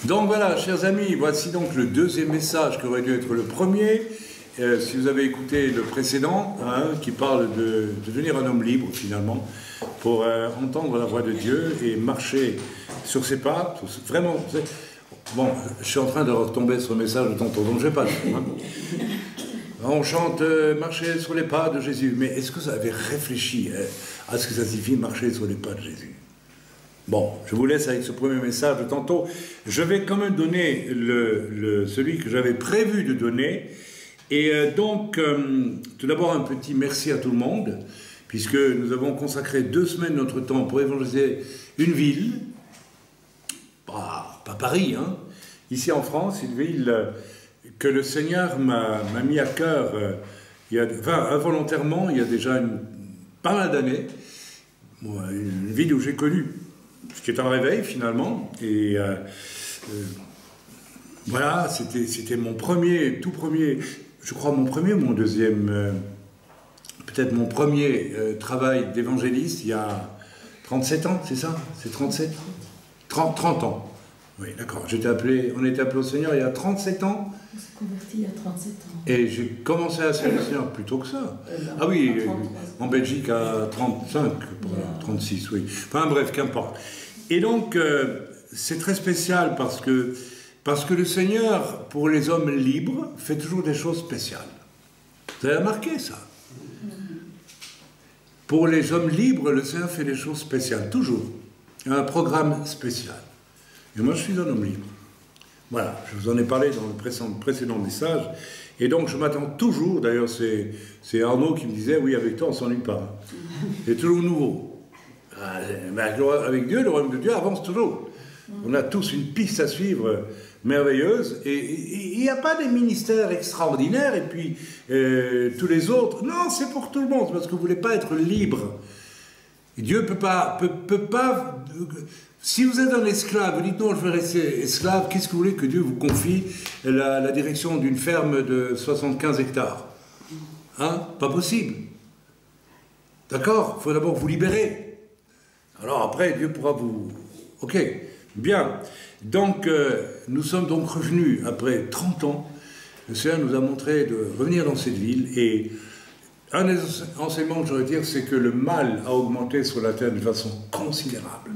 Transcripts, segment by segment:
Donc voilà, chers amis, voici donc le deuxième message qui aurait dû être le premier. Si vous avez écouté le précédent, qui parle de devenir un homme libre finalement, pour entendre la voix de Dieu et marcher sur ses pas, vraiment. Bon, je suis en train de retomber sur le message de tantôt, donc je ne vais pas le faire. On chante marcher sur les pas de Jésus, mais est-ce que vous avez réfléchi à ce que ça signifie marcher sur les pas de Jésus? Bon, je vous laisse avec ce premier message de tantôt. Je vais quand même donner celui que j'avais prévu de donner. Et donc, tout d'abord, un petit merci à tout le monde, puisque nous avons consacré 2 semaines de notre temps pour évangéliser une ville, pas Paris, hein, ici en France, une ville que le Seigneur m'a mis à cœur, involontairement, il y a déjà pas mal d'années, une ville où j'ai connu ce qui est un réveil finalement, et voilà, c'était mon tout premier, je crois mon premier ou mon deuxième, peut-être mon premier travail d'évangéliste il y a 37 ans, c'est ça? C'est 37? 30 ans. Oui, d'accord. On était appelé au Seigneur il y a 37 ans. On s'est converti il y a 37 ans. Et j'ai commencé à servir le Seigneur plus tôt que ça. Ah oui, en Belgique à 35, 36, oui. Enfin bref, qu'importe. Et donc, c'est très spécial parce que le Seigneur, pour les hommes libres, fait toujours des choses spéciales. Vous avez remarqué ça? Pour les hommes libres, le Seigneur fait des choses spéciales, toujours. Il y a un programme spécial. Et moi, je suis un homme libre. Voilà, je vous en ai parlé dans le précédent message. Et donc, je m'attends toujours, d'ailleurs, c'est Arnaud qui me disait, oui, avec toi, on ne s'ennuie pas. C'est toujours nouveau. Avec Dieu, le royaume de Dieu avance toujours. On a tous une piste à suivre merveilleuse. Et il n'y a pas des ministères extraordinaires, et puis tous les autres. Non, c'est pour tout le monde, parce que vous ne voulez pas être libre. Et Dieu ne peut pas... Si vous êtes un esclave, vous dites non, je vais rester esclave, qu'est-ce que vous voulez que Dieu vous confie la direction d'une ferme de 75 hectares? Hein? Pas possible. D'accord? Il faut d'abord vous libérer. Alors après, Dieu pourra vous... Ok, bien. Donc, nous sommes donc revenus après 30 ans. Le Seigneur nous a montré de revenir dans cette ville. Et un des enseignements que je voudrais dire, c'est que le mal a augmenté sur la terre de façon considérable.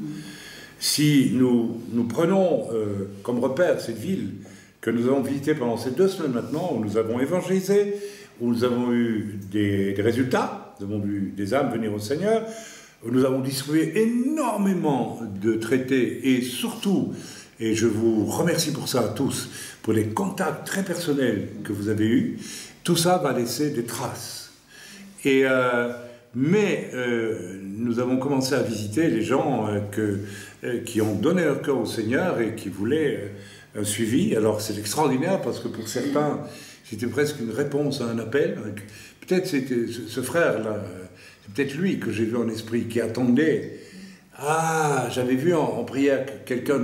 Si nous prenons comme repère cette ville que nous avons visitée pendant ces 2 semaines maintenant, où nous avons évangélisé, où nous avons eu des résultats, nous avons vu des âmes venir au Seigneur, où nous avons distribué énormément de traités et surtout, et je vous remercie pour ça à tous, pour les contacts très personnels que vous avez eus, tout ça va laisser des traces. Et... Mais nous avons commencé à visiter les gens qui ont donné leur cœur au Seigneur et qui voulaient un suivi. Alors c'est extraordinaire parce que pour certains, c'était presque une réponse à un appel. Peut-être c'était ce frère-là, c'est peut-être lui que j'ai vu en esprit, qui attendait. Ah, j'avais vu en prière que quelqu'un,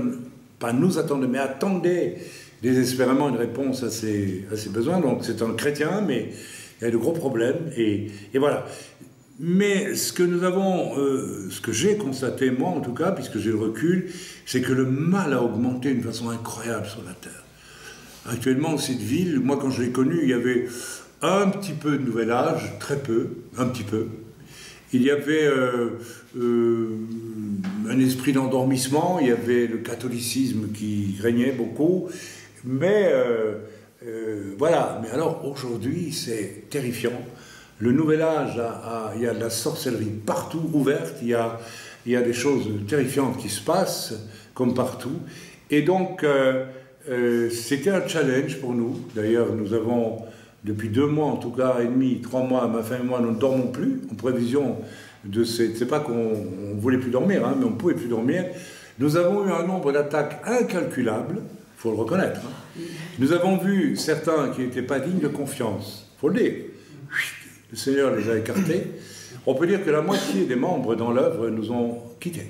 pas nous attendait, mais attendait désespérément une réponse à ses besoins. Donc c'est un chrétien, mais il y a de gros problèmes. Et voilà. Mais ce que j'ai constaté, moi en tout cas, puisque j'ai le recul, c'est que le mal a augmenté d'une façon incroyable sur la terre. Actuellement, cette ville, moi quand je l'ai connue, il y avait un petit peu de nouvel âge, très peu, un petit peu. Il y avait un esprit d'endormissement, il y avait le catholicisme qui régnait beaucoup, mais voilà. Mais alors aujourd'hui, c'est terrifiant. Le nouvel âge, il y a de la sorcellerie partout ouverte, il y a des choses terrifiantes qui se passent, comme partout. Et donc, c'était un challenge pour nous. D'ailleurs, nous avons, depuis 2 mois en tout cas, et demi, 3 mois, ma femme et moi, nous ne dormons plus, en prévision de ces... C'est pas qu'on ne voulait plus dormir, hein, mais on ne pouvait plus dormir. Nous avons eu un nombre d'attaques incalculable, il faut le reconnaître. Hein. Nous avons vu certains qui n'étaient pas dignes de confiance, il faut le dire. Le Seigneur les a écartés. On peut dire que la moitié des membres dans l'œuvre nous ont quittés.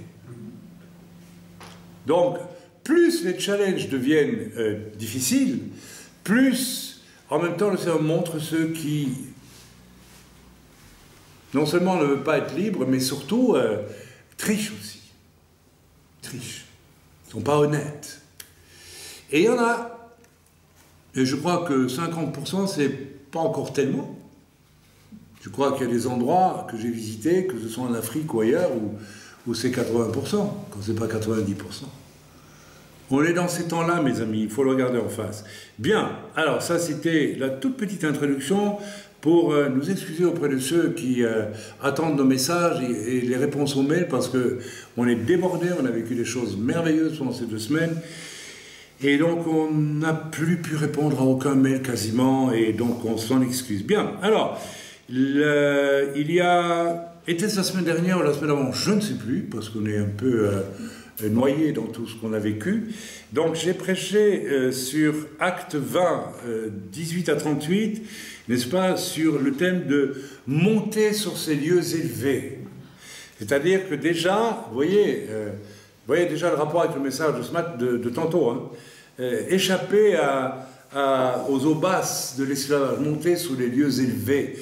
Donc, plus les challenges deviennent difficiles, plus, en même temps, le Seigneur montre ceux qui, non seulement ne veulent pas être libres, mais surtout trichent aussi. Trichent. Ils ne sont pas honnêtes. Et il y en a, et je crois que 50%, c'est pas encore tellement. Je crois qu'il y a des endroits que j'ai visités, que ce soit en Afrique ou ailleurs, où c'est 80%, quand c'est pas 90%. On est dans ces temps-là, mes amis, il faut le regarder en face. Bien, alors ça c'était la toute petite introduction pour nous excuser auprès de ceux qui attendent nos messages et les réponses aux mails, parce qu'on est débordés, on a vécu des choses merveilleuses pendant ces 2 semaines, et donc on n'a plus pu répondre à aucun mail quasiment, et donc on s'en excuse. Bien, alors, il y a... Était-ce la semaine dernière ou la semaine avant? Je ne sais plus, parce qu'on est un peu noyé dans tout ce qu'on a vécu. Donc j'ai prêché sur Acte 20, 18 à 38, n'est-ce pas, sur le thème de monter sur ces lieux élevés. C'est-à-dire que déjà, vous voyez déjà le rapport avec le message de ce matin, de tantôt, hein, échapper aux eaux basses de l'esclavage, monter sur les lieux élevés,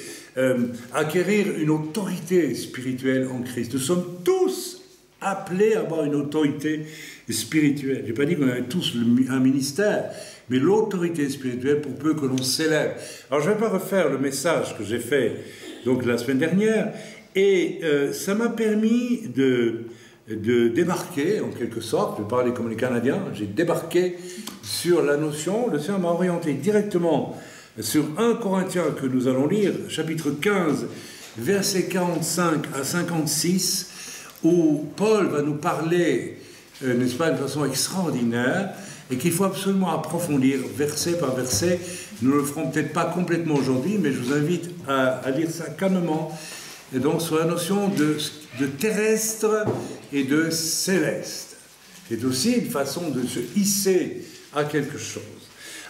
acquérir une autorité spirituelle en Christ. Nous sommes tous appelés à avoir une autorité spirituelle. Je n'ai pas dit qu'on avait tous un ministère, mais l'autorité spirituelle pour peu que l'on s'élève. Alors je ne vais pas refaire le message que j'ai fait donc la semaine dernière, et ça m'a permis de débarquer, en quelque sorte, je parlais comme les Canadiens, j'ai débarqué sur la notion, le Seigneur m'a orienté directement sur 1 Corinthiens que nous allons lire, chapitre 15, versets 45 à 56, où Paul va nous parler, n'est-ce pas, de façon extraordinaire, et qu'il faut absolument approfondir verset par verset. Nous ne le ferons peut-être pas complètement aujourd'hui, mais je vous invite à lire ça calmement, et donc sur la notion de terrestre et de céleste. C'est aussi une façon de se hisser à quelque chose.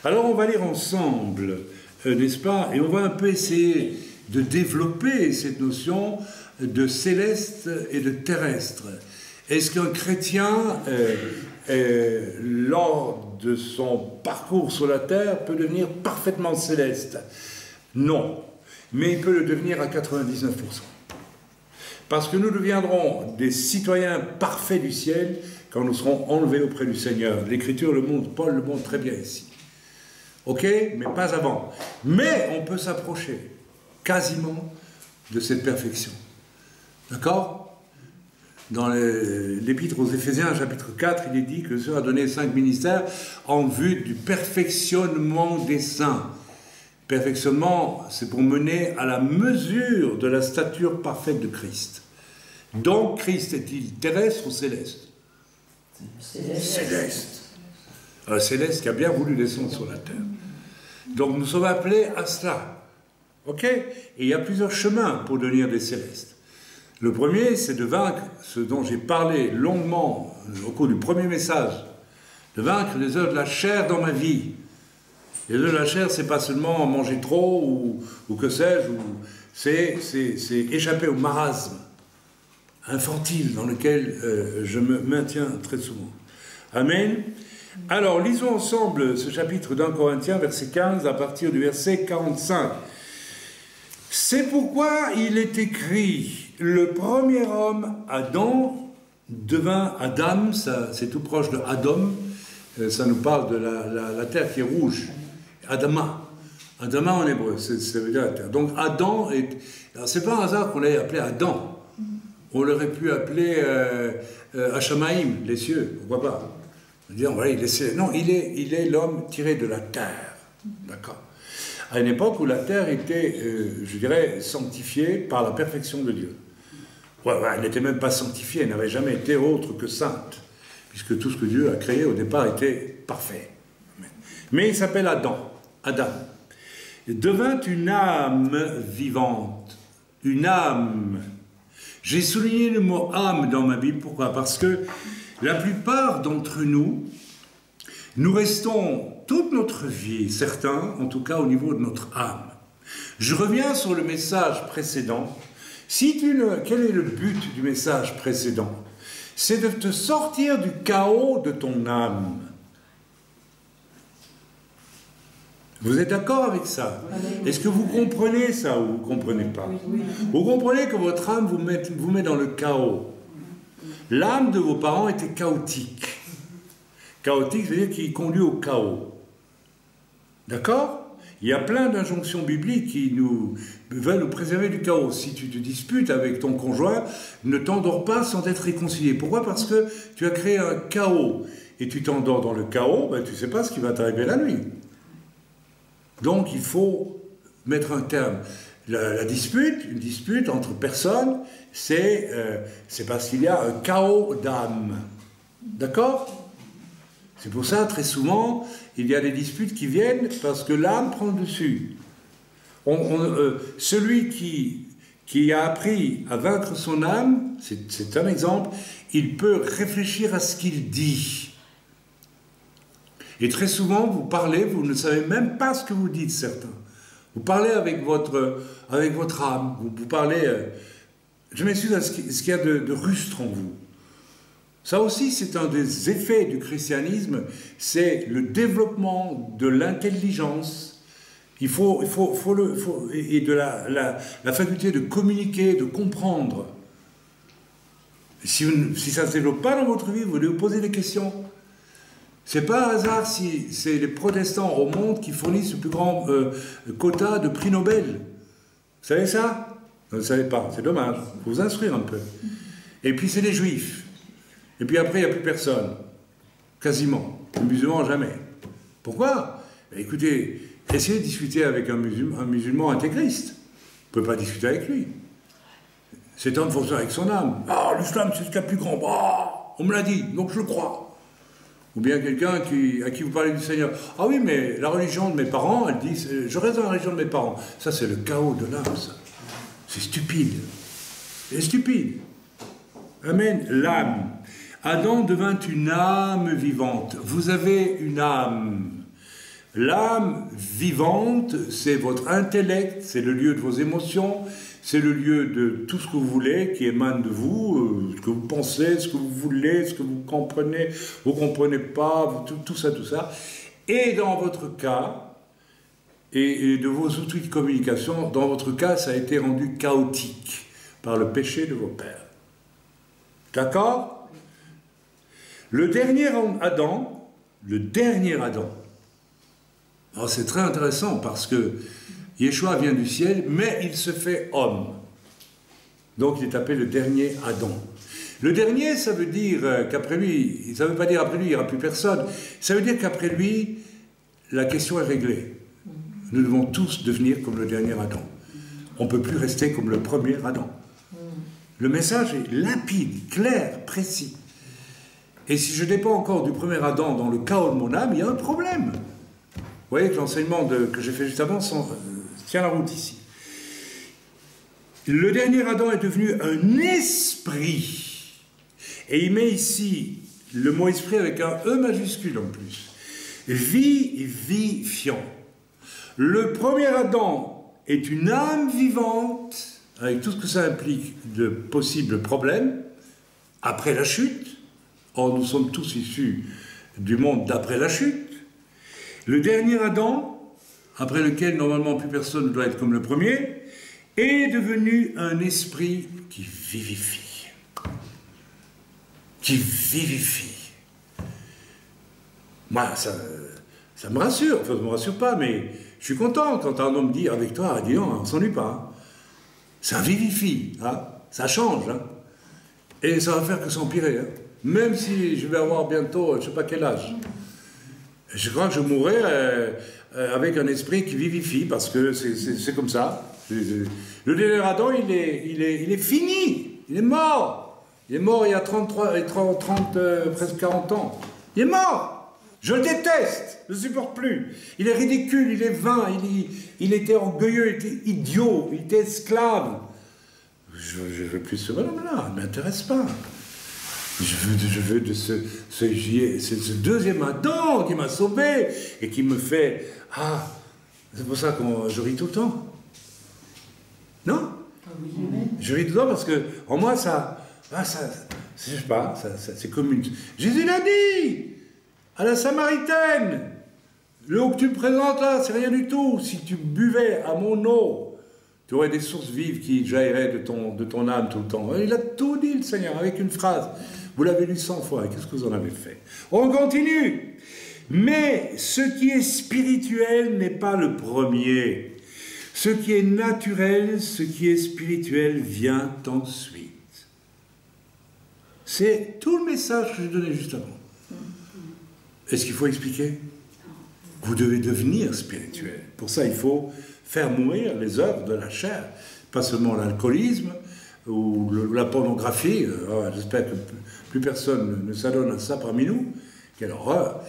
Alors on va lire ensemble, n'est-ce pas, et on va un peu essayer de développer cette notion de céleste et de terrestre. Est-ce qu'un chrétien, lors de son parcours sur la terre, peut devenir parfaitement céleste? Non, mais il peut le devenir à 99%. Parce que nous deviendrons des citoyens parfaits du ciel quand nous serons enlevés auprès du Seigneur. L'Écriture le montre, Paul le montre très bien ici. Ok, mais pas avant. Mais on peut s'approcher quasiment de cette perfection. D'accord? Dans l'Épître aux Éphésiens, chapitre 4, il est dit que le Seigneur a donné 5 ministères en vue du perfectionnement des saints. Perfectionnement, c'est pour mener à la mesure de la stature parfaite de Christ. Donc, Christ est-il terrestre ou céleste? Céleste. Un céleste qui a bien voulu descendre sur la terre. Donc, nous sommes appelés à cela. Ok? Et il y a plusieurs chemins pour devenir des célestes. Le premier, c'est de vaincre ce dont j'ai parlé longuement au cours du premier message, de vaincre les œuvres de la chair dans ma vie. Les œuvres de la chair, c'est pas seulement manger trop ou que sais-je, c'est échapper au marasme infantile dans lequel je me maintiens très souvent. Amen. Alors, lisons ensemble ce chapitre d'1 Corinthiens, verset 15, à partir du verset 45. C'est pourquoi il est écrit, le premier homme, Adam, devint Adam, c'est tout proche de Adam, ça nous parle de la terre qui est rouge, Adama. Adama en hébreu, ça veut dire la terre. Donc Adam, c'est pas un hasard qu'on l'ait appelé Adam. On l'aurait pu appeler Hashamaïm, les cieux, pourquoi pas. Dire, voilà, il est l'homme tiré de la terre. D'accord. À une époque où la terre était, je dirais, sanctifiée par la perfection de Dieu. Ouais, elle n'était même pas sanctifiée, elle n'avait jamais été autre que sainte, puisque tout ce que Dieu a créé au départ était parfait. Mais il s'appelle Adam. Il devint une âme vivante, une âme. J'ai souligné le mot âme dans ma Bible, pourquoi? Parce que la plupart d'entre nous, nous restons toute notre vie, certains, en tout cas au niveau de notre âme. Je reviens sur le message précédent. Quel est le but du message précédent? C'est de te sortir du chaos de ton âme. Vous êtes d'accord avec ça? Est-ce que vous comprenez ça ou vous ne comprenez pas? Vous comprenez que votre âme vous met dans le chaos. L'âme de vos parents était chaotique. Chaotique, veut dire qui conduit au chaos. D'accord? Il y a plein d'injonctions bibliques qui veulent nous préserver du chaos. Si tu te disputes avec ton conjoint, ne t'endors pas sans être réconcilié. Pourquoi? Parce que tu as créé un chaos. Et tu t'endors dans le chaos, ben, tu ne sais pas ce qui va t'arriver la nuit. Donc il faut mettre un terme. La dispute, une dispute entre personnes, c'est parce qu'il y a un chaos d'âme. D'accord? C'est pour ça, très souvent, il y a des disputes qui viennent parce que l'âme prend le dessus. Celui qui a appris à vaincre son âme, c'est un exemple, il peut réfléchir à ce qu'il dit. Et très souvent, vous parlez, vous ne savez même pas ce que vous dites, certains. Vous parlez avec votre âme, vous parlez... je m'excuse à ce qu'il y a de rustre en vous. Ça aussi, c'est un des effets du christianisme, c'est le développement de l'intelligence. Et de la faculté de communiquer, de comprendre. Si ça ne se développe pas dans votre vie, vous devez vous poser des questions. C'est pas un hasard si c'est les protestants au monde qui fournissent le plus grand quota de prix Nobel. Vous savez ça? Vous ne le savez pas, c'est dommage. Il faut vous instruire un peu. Et puis c'est les juifs. Et puis après, il n'y a plus personne. Quasiment. Les musulmans, jamais. Pourquoi? Écoutez, essayez de discuter avec un musulman intégriste. Vous ne pouvez pas discuter avec lui. Cet homme fonctionne avec son âme. Ah, l'islam, c'est ce qu'il y a de plus grand. Ah, on me l'a dit, donc je le crois. Ou bien quelqu'un à qui vous parlez du Seigneur. Ah oui, mais la religion de mes parents, elle dit, je reste dans la religion de mes parents. Ça, c'est le chaos de l'âme, ça. C'est stupide. C'est stupide. Amen. L'âme. Adam devint une âme vivante. Vous avez une âme. L'âme vivante, c'est votre intellect, c'est le lieu de vos émotions, c'est le lieu de tout ce que vous voulez, qui émane de vous, ce que vous pensez, ce que vous voulez, ce que vous comprenez pas, tout ça. Et dans votre cas, et de vos outils de communication, dans votre cas, ça a été rendu chaotique par le péché de vos pères. D'accord? Le dernier Adam, alors c'est très intéressant parce que Yeshua vient du ciel, mais il se fait homme. Donc il est appelé le dernier Adam. Le dernier, ça veut dire qu'après lui, ça ne veut pas dire après lui, il n'y aura plus personne. Ça veut dire qu'après lui, la question est réglée. Nous devons tous devenir comme le dernier Adam. On ne peut plus rester comme le premier Adam. Le message est limpide, clair, précis. Et si je dépends encore du premier Adam dans le chaos de mon âme, il y a un problème. Vous voyez que l'enseignement que j'ai fait juste avant tient la route ici. Le dernier Adam est devenu un esprit. Et il met ici le mot esprit avec un E majuscule en plus. Vivifiant. Le premier Adam est une âme vivante, avec tout ce que ça implique de possibles problèmes, après la chute. Or, nous sommes tous issus du monde d'après la chute. Le dernier Adam, après lequel normalement plus personne ne doit être comme le premier, est devenu un esprit qui vivifie. Qui vivifie. Moi, ça me rassure. Enfin, ça ne me rassure pas, mais je suis content quand un homme dit avec toi, dis non, on ne s'ennuie pas. Hein. Ça vivifie, hein. Ça change. Hein. Et ça va faire que s'empirer. Hein. Même si je vais avoir bientôt, je ne sais pas quel âge. Je crois que je mourrai avec un esprit qui vivifie, parce que c'est comme ça. Le dernier Adam, il est fini. Il est mort. Il est mort il y a 30 presque 40 ans. Il est mort. Je le déteste. Je ne supporte plus. Il est ridicule, il est vain, il était orgueilleux, il était idiot, il était esclave. Je ne veux plus ce bonhomme-là, il ne m'intéresse pas. Je veux de ce deuxième Adam qui m'a sauvé et qui me fait... Ah, c'est pour ça que je ris tout le temps. Non? Je ris tout le temps parce que, en moi, je sais pas, c'est comme une... Jésus l'a dit à la Samaritaine. L'eau que tu me présentes là, c'est rien du tout. Si tu buvais à mon eau, tu aurais des sources vives qui jailliraient de ton âme tout le temps. Il a tout dit, le Seigneur, avec une phrase. Vous l'avez lu 100 fois, qu'est-ce que vous en avez fait? On continue. Mais ce qui est spirituel n'est pas le premier. Ce qui est naturel, ce qui est spirituel vient ensuite. C'est tout le message que j'ai donné juste avant. Est-ce qu'il faut expliquer? Vous devez devenir spirituel. Pour ça, il faut faire mourir les œuvres de la chair. Pas seulement l'alcoolisme ou la pornographie. J'espère que plus personne ne s'adonne à ça parmi nous. Quelle horreur.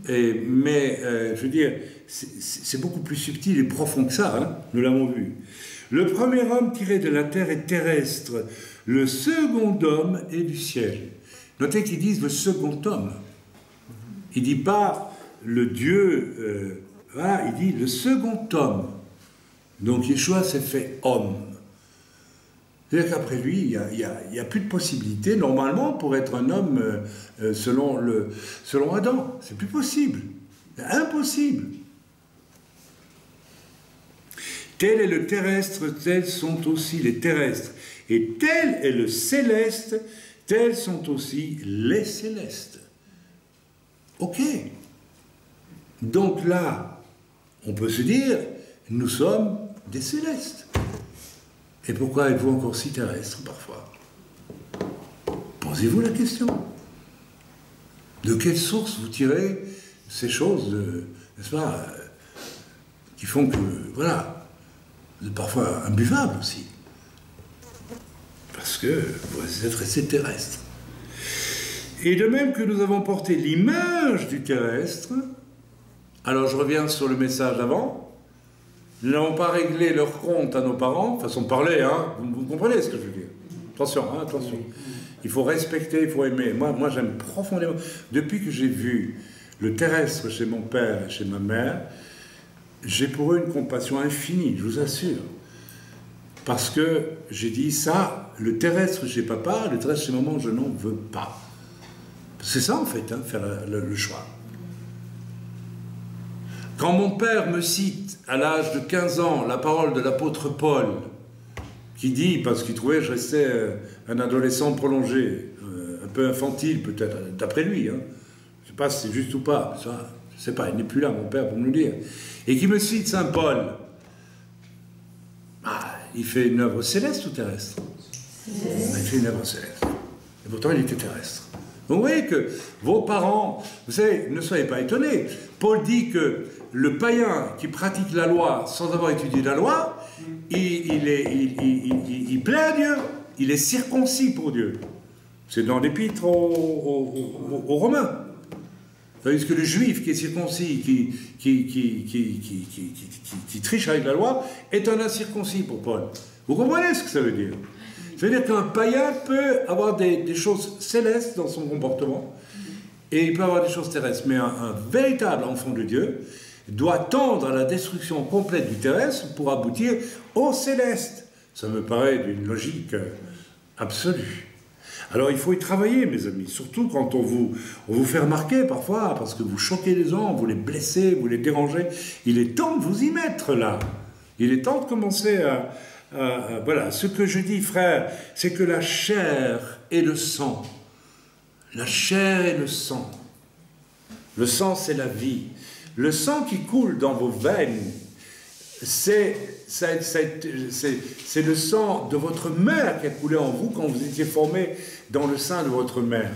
Mais, je veux dire, c'est beaucoup plus subtil et profond que ça. Hein, nous l'avons vu. Le premier homme tiré de la terre est terrestre. Le second homme est du ciel. Notez qu'ils disent le second homme. Il ne dit pas le Dieu, voilà, il dit le second homme. Donc Yeshua s'est fait homme. C'est-à-dire qu'après lui, il n'y a plus de possibilité, normalement, pour être un homme selon Adam. C'est plus possible. C'est impossible. Tel est le terrestre, tels sont aussi les terrestres. Et tel est le céleste, tels sont aussi les célestes. Ok. Donc là, on peut se dire, nous sommes des célestes. Et pourquoi êtes-vous encore si terrestres parfois? Posez-vous la question. De quelle source vous tirez ces choses, n'est-ce pas, qui font que, voilà, vous êtes parfois imbuvables aussi. Parce que vous êtes restés terrestres. Et de même que nous avons porté l'image du terrestre, alors je reviens sur le message d'avant, nous n'avons pas réglé leur compte à nos parents, façon de parler, hein, vous comprenez ce que je veux dire. Attention, hein, attention. Il faut respecter, il faut aimer. Moi j'aime profondément. Depuis que j'ai vu le terrestre chez mon père et chez ma mère, j'ai pour eux une compassion infinie, je vous assure. Parce que j'ai dit ça, le terrestre chez papa, le terrestre chez maman, je n'en veux pas. C'est ça en fait, hein, faire le choix. Quand mon père me cite à l'âge de 15 ans la parole de l'apôtre Paul, qui dit, parce qu'il trouvait que je restais un adolescent prolongé, un peu infantile peut-être, d'après lui, hein. Je ne sais pas si c'est juste ou pas, ça, je ne sais pas, il n'est plus là mon père pour me le dire, et qui me cite Saint Paul, il fait une œuvre céleste ou terrestre? Il fait une œuvre céleste. Et pourtant, il était terrestre. Donc, vous voyez que vos parents, vous savez, ne soyez pas étonnés. Paul dit que le païen qui pratique la loi sans avoir étudié la loi, il plaît à Dieu. Il est circoncis pour Dieu. C'est dans l'épître aux Romains. Tandis que le juif qui est circoncis, qui triche avec la loi, est un incirconcis pour Paul. Vous comprenez ce que ça veut dire? Ça veut dire qu'un païen peut avoir des choses célestes dans son comportement, et il peut avoir des choses terrestres. Mais un véritable enfant de Dieu doit tendre à la destruction complète du terrestre pour aboutir au céleste. Ça me paraît d'une logique absolue. Alors il faut y travailler, mes amis, surtout quand on vous fait remarquer parfois, parce que vous choquez les gens, vous les blessez, vous les dérangez. Il est temps de vous y mettre là. Il est temps de commencer voilà, ce que je dis, frère, c'est que la chair et le sang, la chair et le sang c'est la vie. Le sang qui coule dans vos veines, c'est le sang de votre mère qui a coulé en vous quand vous étiez formé dans le sein de votre mère.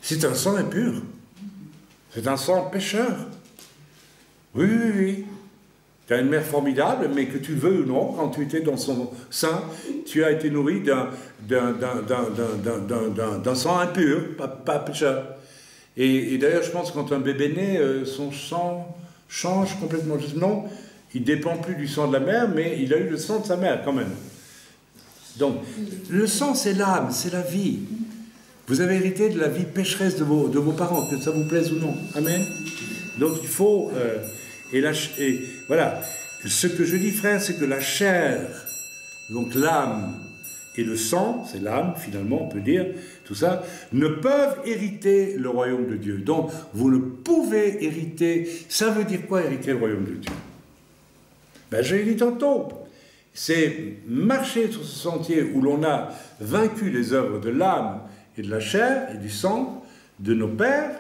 C'est un sang impur. C'est un sang pécheur. Oui, oui, oui. Tu as une mère formidable, mais que tu veux ou non, quand tu étais dans son sein, tu as été nourri d'un sang impur, pas pécheur. Et d'ailleurs, je pense que quand un bébé naît, son sang change complètement. Non, il ne dépend plus du sang de la mère, mais il a eu le sang de sa mère quand même. Donc, le sang, c'est l'âme, c'est la vie. Vous avez hérité de la vie pécheresse de vos parents, que ça vous plaise ou non. Amen. Donc, il faut... et voilà. Ce que je dis, frère, c'est que la chair, donc l'âme et le sang, c'est l'âme, finalement, on peut dire, tout ça, ne peuvent hériter le royaume de Dieu. Donc, vous ne pouvez hériter... Ça veut dire quoi, hériter le royaume de Dieu? Ben, je l'ai dit tantôt. C'est marcher sur ce sentier où l'on a vaincu les œuvres de l'âme et de la chair et du sang de nos pères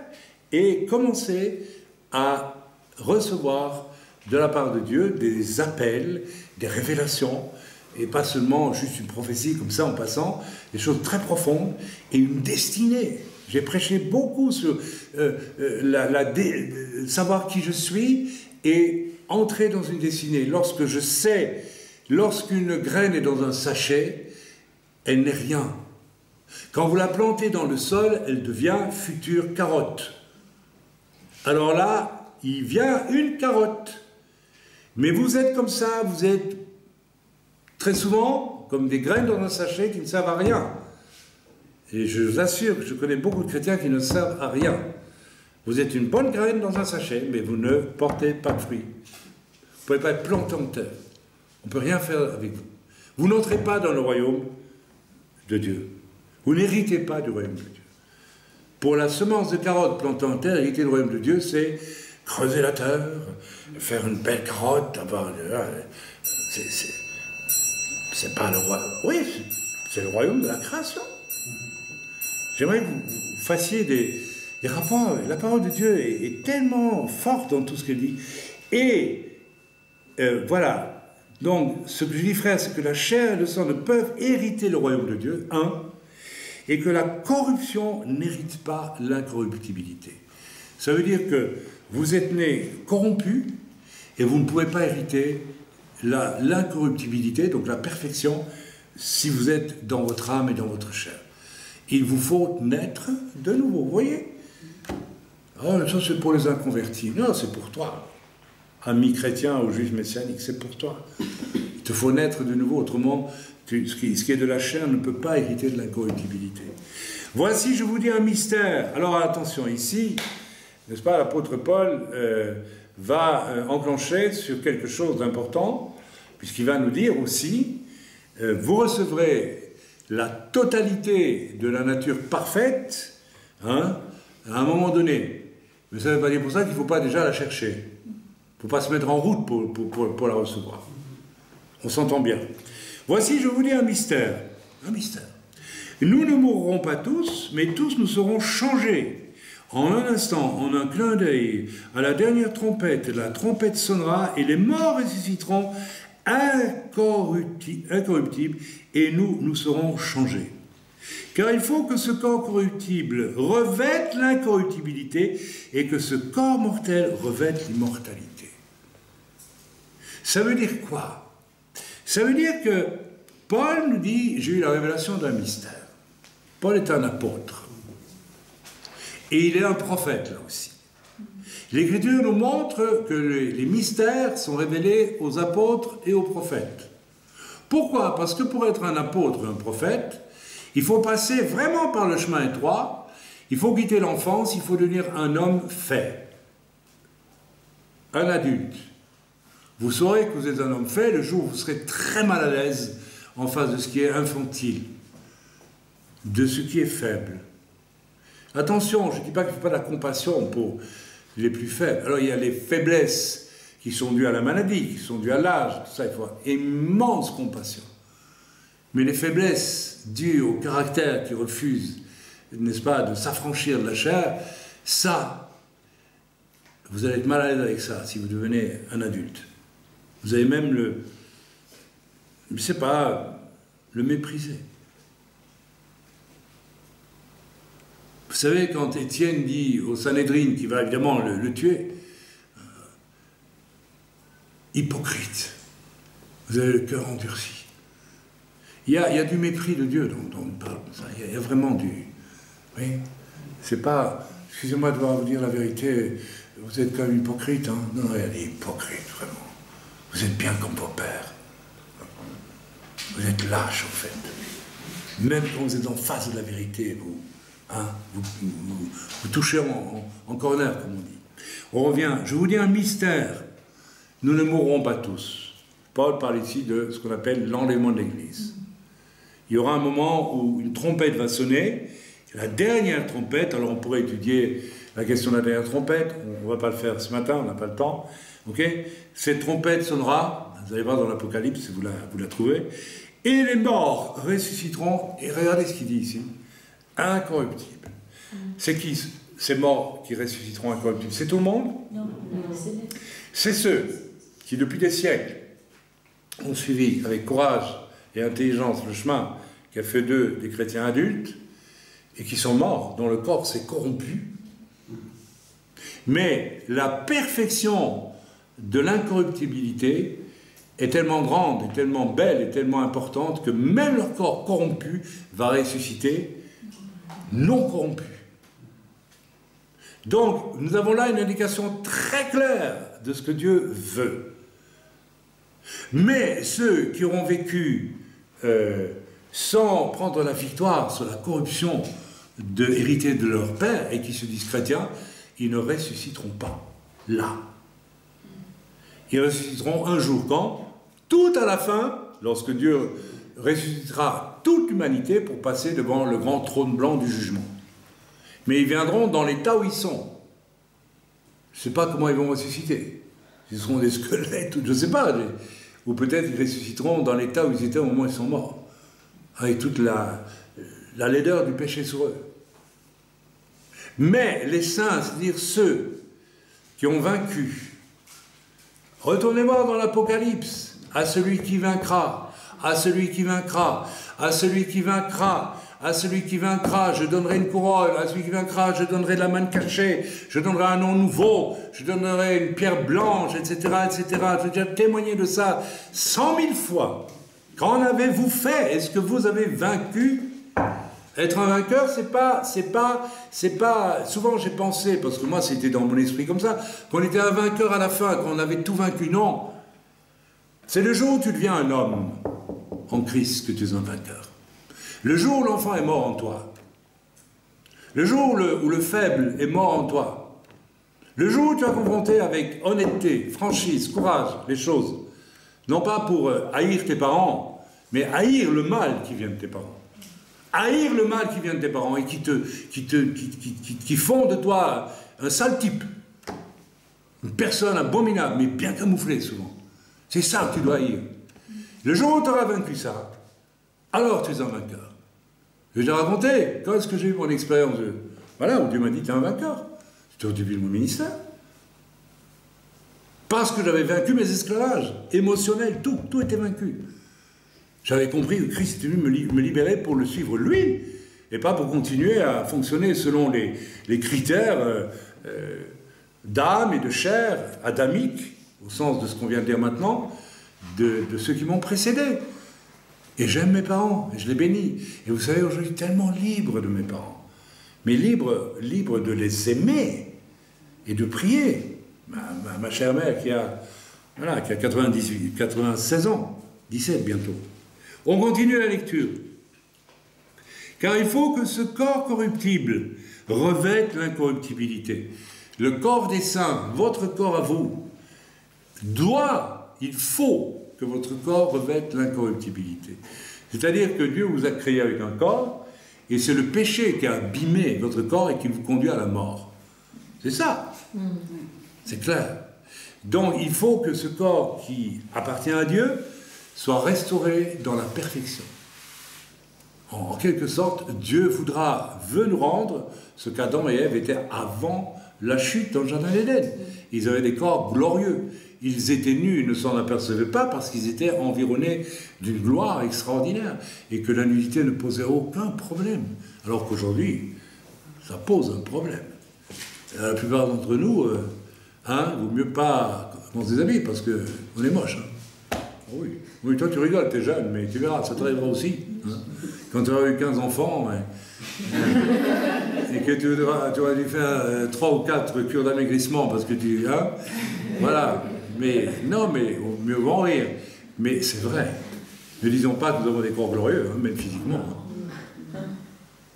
et commencer à recevoir de la part de Dieu des appels, des révélations, et pas seulement juste une prophétie comme ça en passant, des choses très profondes et une destinée. J'ai prêché beaucoup sur savoir qui je suis et entrer dans une destinée. Lorsque je sais, lorsqu'une graine est dans un sachet, elle n'est rien. Quand vous la plantez dans le sol, elle devient future carotte. Alors là, il vient une carotte. Mais vous êtes comme ça, vous êtes très souvent comme des graines dans un sachet qui ne servent à rien. Et je vous assure que je connais beaucoup de chrétiens qui ne servent à rien. Vous êtes une bonne graine dans un sachet, mais vous ne portez pas de fruits. Vous ne pouvez pas être planté en terre. On ne peut rien faire avec vous. Vous n'entrez pas dans le royaume de Dieu. Vous n'héritez pas du royaume de Dieu. Pour la semence de carotte plantée en terre, hériter le royaume de Dieu, c'est creuser la terre, faire une belle carotte, avoir... C'est pas le royaume... Oui, c'est le royaume de la création. J'aimerais que vous fassiez des rapports. La parole de Dieu est tellement forte dans tout ce qu'elle dit. Et voilà. Donc, ce que je dis, frère, c'est que la chair et le sang ne peuvent hériter le royaume de Dieu, et que la corruption n'hérite pas l'incorruptibilité. Ça veut dire que vous êtes né corrompu, et vous ne pouvez pas hériter l'incorruptibilité, donc la perfection, si vous êtes dans votre âme et dans votre chair. Il vous faut naître de nouveau, vous voyez? Oh, ça c'est pour les inconvertis. Non, c'est pour toi. Ami chrétien ou juif messianique, c'est pour toi. Il te faut naître de nouveau, autrement, ce qui est de la chair ne peut pas hériter de l'incorruptibilité. Voici, je vous dis un mystère. Alors attention, ici, n'est-ce pas, l'apôtre Paul va enclencher sur quelque chose d'important, puisqu'il va nous dire aussi, vous recevrez la totalité de la nature parfaite, à un moment donné. Mais ça ne veut pas dire pour ça qu'il ne faut pas déjà la chercher. Il ne faut pas se mettre en route pour la recevoir. On s'entend bien. Voici, je vous dis un mystère. Un mystère. Nous ne mourrons pas tous, mais tous nous serons changés. En un instant, en un clin d'œil, à la dernière trompette, la trompette sonnera et les morts ressusciteront incorruptibles et nous serons changés. Car il faut que ce corps corruptible revête l'incorruptibilité et que ce corps mortel revête l'immortalité. Ça veut dire quoi? Ça veut dire que Paul nous dit, j'ai eu la révélation d'un mystère. Paul est un apôtre. Et il est un prophète là aussi. L'Écriture nous montre que les mystères sont révélés aux apôtres et aux prophètes. Pourquoi? Parce que pour être un apôtre ou un prophète, il faut passer vraiment par le chemin étroit, il faut quitter l'enfance, il faut devenir un homme fait, un adulte. Vous saurez que vous êtes un homme fait le jour où vous serez très mal à l'aise en face de ce qui est infantile, de ce qui est faible. Attention, je ne dis pas qu'il ne faut pas de la compassion pour les plus faibles. Alors il y a les faiblesses qui sont dues à la maladie, qui sont dues à l'âge, tout ça, il faut immense compassion. Mais les faiblesses dues au caractère qui refuse, n'est-ce pas, de s'affranchir de la chair, ça, vous allez être mal à l'aise avec ça si vous devenez un adulte. Vous allez même je ne sais pas, le mépriser. Vous savez, quand Étienne dit au Sanhédrin qu'il va évidemment le tuer, hypocrite, vous avez le cœur endurci. Il y a du mépris de Dieu dont on parle. Il y a vraiment du... Oui, c'est pas... Excusez-moi de devoir vous dire la vérité, vous êtes quand même hypocrite, hein? Non, il y a des hypocrites, vraiment. Vous êtes bien comme vos pères. Vous êtes lâches, en fait. Même quand vous êtes en face de la vérité, vous touchez en corner, comme on dit. On revient. Je vous dis un mystère. Nous ne mourrons pas tous. Paul parle ici de ce qu'on appelle l'enlèvement de l'Église. Il y aura un moment où une trompette va sonner, la dernière trompette, alors on pourrait étudier la question de la dernière trompette, on ne va pas le faire ce matin, on n'a pas le temps, ok? Cette trompette sonnera, vous allez voir dans l'Apocalypse si vous la trouvez, et les morts ressusciteront, et regardez ce qu'il dit ici, incorruptible. C'est qui ces morts qui ressusciteront incorruptibles? C'est tout le monde? Non, C'est ceux qui, depuis des siècles, ont suivi avec courage et intelligence le chemin qui a fait d'eux des chrétiens adultes et qui sont morts, dont le corps s'est corrompu. Mais la perfection de l'incorruptibilité est tellement grande, et tellement belle, et tellement importante que même leur corps corrompu va ressusciter non corrompu. Donc, nous avons là une indication très claire de ce que Dieu veut. Mais ceux qui auront vécu sans prendre la victoire sur la corruption héritée de leur père et qui se disent chrétiens, ils ne ressusciteront pas là. Ils ressusciteront un jour quand? Tout à la fin, lorsque Dieu ressuscitera toute l'humanité pour passer devant le grand trône blanc du jugement. Mais ils viendront dans l'état où ils sont. Je ne sais pas comment ils vont ressusciter. Ils seront des squelettes, je ne sais pas. Ou peut-être ils ressusciteront dans l'état où ils étaient au moment où ils sont morts. Avec toute la laideur du péché sur eux. Mais les saints, c'est-à-dire ceux qui ont vaincu, retournez voir dans l'Apocalypse, à celui qui vaincra, à celui qui vaincra, à celui qui vaincra, à celui qui vaincra, je donnerai une couronne, à celui qui vaincra, je donnerai de la manne cachée, je donnerai un nom nouveau, je donnerai une pierre blanche, etc., etc. Je veux dire, témoigner de ça 100 000 fois. Qu'en avez-vous fait? Est-ce que vous avez vaincu? Être un vainqueur, c'est pas... Souvent j'ai pensé, parce que moi c'était dans mon esprit comme ça, qu'on était un vainqueur à la fin, qu'on avait tout vaincu. Non. C'est le jour où tu deviens un homme en Christ que tu es un vainqueur. Le jour où l'enfant est mort en toi. Le jour où le faible est mort en toi. Le jour où tu as confronté avec honnêteté, franchise, courage, les choses. Non pas pour haïr tes parents, mais haïr le mal qui vient de tes parents. Haïr le mal qui vient de tes parents et qui font de toi un sale type. Une personne abominable, mais bien camouflée souvent. C'est ça que tu dois haïr. Le jour où tu auras vaincu ça, alors tu es un vainqueur. Je vais te raconter, quand est-ce que j'ai eu mon expérience voilà, où Dieu m'a dit, tu es un vainqueur. C'était au début de mon ministère. Parce que j'avais vaincu mes esclavages, émotionnels, tout était vaincu. J'avais compris que Christ était venu me libérer pour le suivre lui, et pas pour continuer à fonctionner selon les critères d'âme et de chair, adamiques, au sens de ce qu'on vient de dire maintenant, de ceux qui m'ont précédé. Et j'aime mes parents, et je les bénis. Et vous savez, aujourd'hui, je suis tellement libre de mes parents. Mais libre de les aimer et de prier. Ma chère mère qui a 96 ans, 17 bientôt. On continue la lecture. Car il faut que ce corps corruptible revête l'incorruptibilité. Le corps des saints, votre corps à vous, il faut que votre corps revête l'incorruptibilité. C'est-à-dire que Dieu vous a créé avec un corps, et c'est le péché qui a abîmé votre corps et qui vous conduit à la mort. C'est ça. C'est clair. Donc il faut que ce corps qui appartient à Dieu soit restauré dans la perfection. En quelque sorte, Dieu veut nous rendre ce qu'Adam et Ève étaient avant la chute dans le jardin d'Éden. Ils avaient des corps glorieux. Ils étaient nus, ils ne s'en apercevaient pas parce qu'ils étaient environnés d'une gloire extraordinaire et que la nudité ne posait aucun problème. Alors qu'aujourd'hui, ça pose un problème. La plupart d'entre nous, vaut mieux pas qu'on se déshabille parce qu'on est moche. Oui, toi tu rigoles, t'es jeune, mais tu verras, ça t'arrivera aussi. Quand tu auras eu 15 enfants, et que tu auras dû faire 3 ou 4 cures d'amaigrissement parce que voilà. Mais non, mais mieux vaut en rire. Mais c'est vrai. Ne disons pas que nous avons des corps glorieux, même physiquement.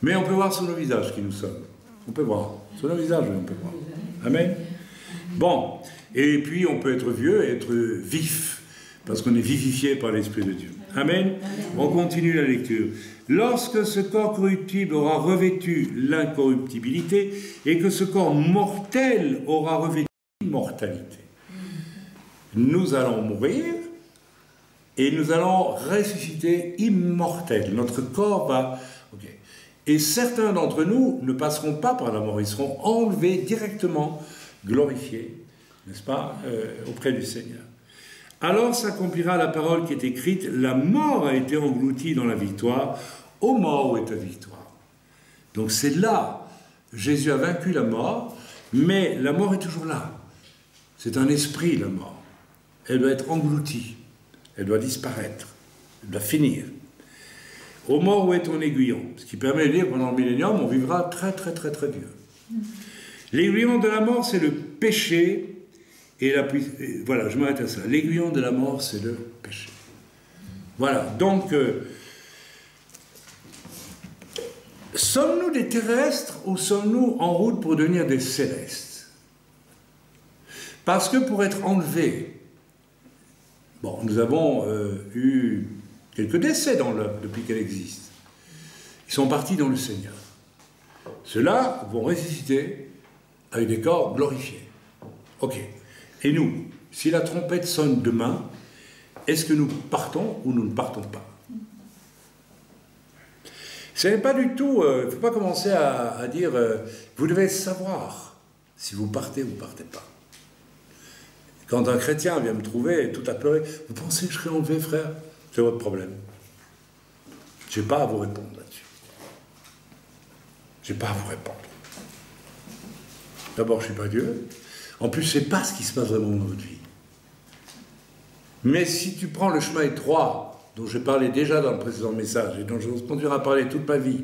Mais on peut voir sur nos visages qui nous sommes. On peut voir. Sur nos visages, on peut voir. Amen. Bon. Et puis, on peut être vieux et être vif. Parce qu'on est vivifié par l'Esprit de Dieu. Amen. On continue la lecture. Lorsque ce corps corruptible aura revêtu l'incorruptibilité et que ce corps mortel aura revêtu l'immortalité, nous allons mourir et nous allons ressusciter immortels. Notre corps va... Okay. Et certains d'entre nous ne passeront pas par la mort, ils seront enlevés directement, glorifiés, n'est-ce pas, auprès du Seigneur. Alors s'accomplira la parole qui est écrite, la mort a été engloutie dans la victoire, ô mort où est ta victoire. Donc c'est là, Jésus a vaincu la mort, mais la mort est toujours là. C'est un esprit, la mort. Elle doit être engloutie, elle doit disparaître, elle doit finir. Ô mort où est ton aiguillon? Ce qui permet de dire pendant le millénium, on vivra très très très très dur. L'aiguillon de la mort, c'est le péché. Et voilà, je m'arrête à ça. L'aiguillon de la mort, c'est le péché. Voilà, donc, sommes-nous des terrestres ou sommes-nous en route pour devenir des célestes? Parce que pour être enlevés, bon, nous avons eu quelques décès dans l'œuvre depuis qu'elle existe. Ils sont partis dans le Seigneur. Ceux-là vont ressusciter avec des corps glorifiés. Ok. Et nous, si la trompette sonne demain, est-ce que nous partons ou nous ne partons pas? Ce n'est pas du tout, il ne faut pas commencer à dire, vous devez savoir si vous partez ou vous ne partez pas. Quand un chrétien vient me trouver tout apeuré, vous pensez que je serai enlevé, frère? C'est votre problème. Je n'ai pas à vous répondre là-dessus. Je n'ai pas à vous répondre. D'abord, je ne suis pas Dieu. En plus, je ne sais pas ce qui se passe vraiment dans votre vie. Mais si tu prends le chemin étroit, dont je parlais déjà dans le précédent message, et dont je continuerai à parler toute ma vie,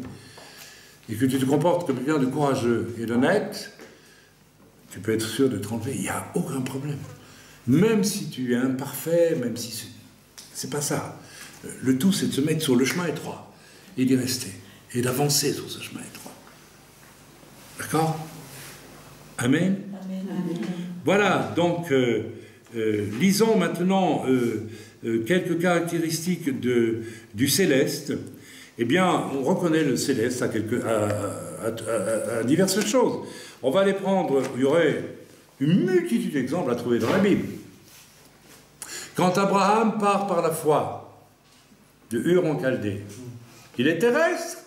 et que tu te comportes comme quelqu'un de courageux et d'honnête, tu peux être sûr de te tromper, il n'y a aucun problème. Même si tu es imparfait, même si c'est pas ça. Le tout, c'est de se mettre sur le chemin étroit, et d'y rester, et d'avancer sur ce chemin étroit. D'accord? Amen. Voilà, donc, lisons maintenant quelques caractéristiques du céleste. Eh bien, on reconnaît le céleste à diverses choses. On va les prendre, il y aurait une multitude d'exemples à trouver dans la Bible. Quand Abraham part par la foi de Ur en Chaldée, il est terrestre?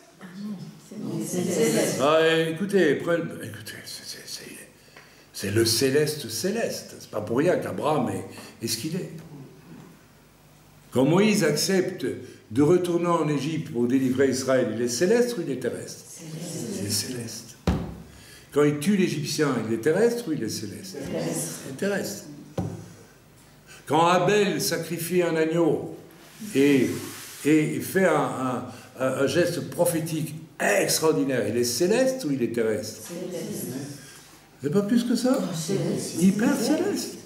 Ah, écoutez, c'est le céleste céleste. C'est pas pour rien qu'Abraham est ce qu'il est. Quand Moïse accepte de retourner en Égypte pour délivrer Israël, il est céleste ou il est terrestre? Il est céleste. Quand il tue l'Égyptien, il est terrestre ou il est céleste? Il est terrestre. Quand Abel sacrifie un agneau et fait un geste prophétique extraordinaire, il est céleste ou il est terrestre? C'est pas plus que ça? Hyper céleste.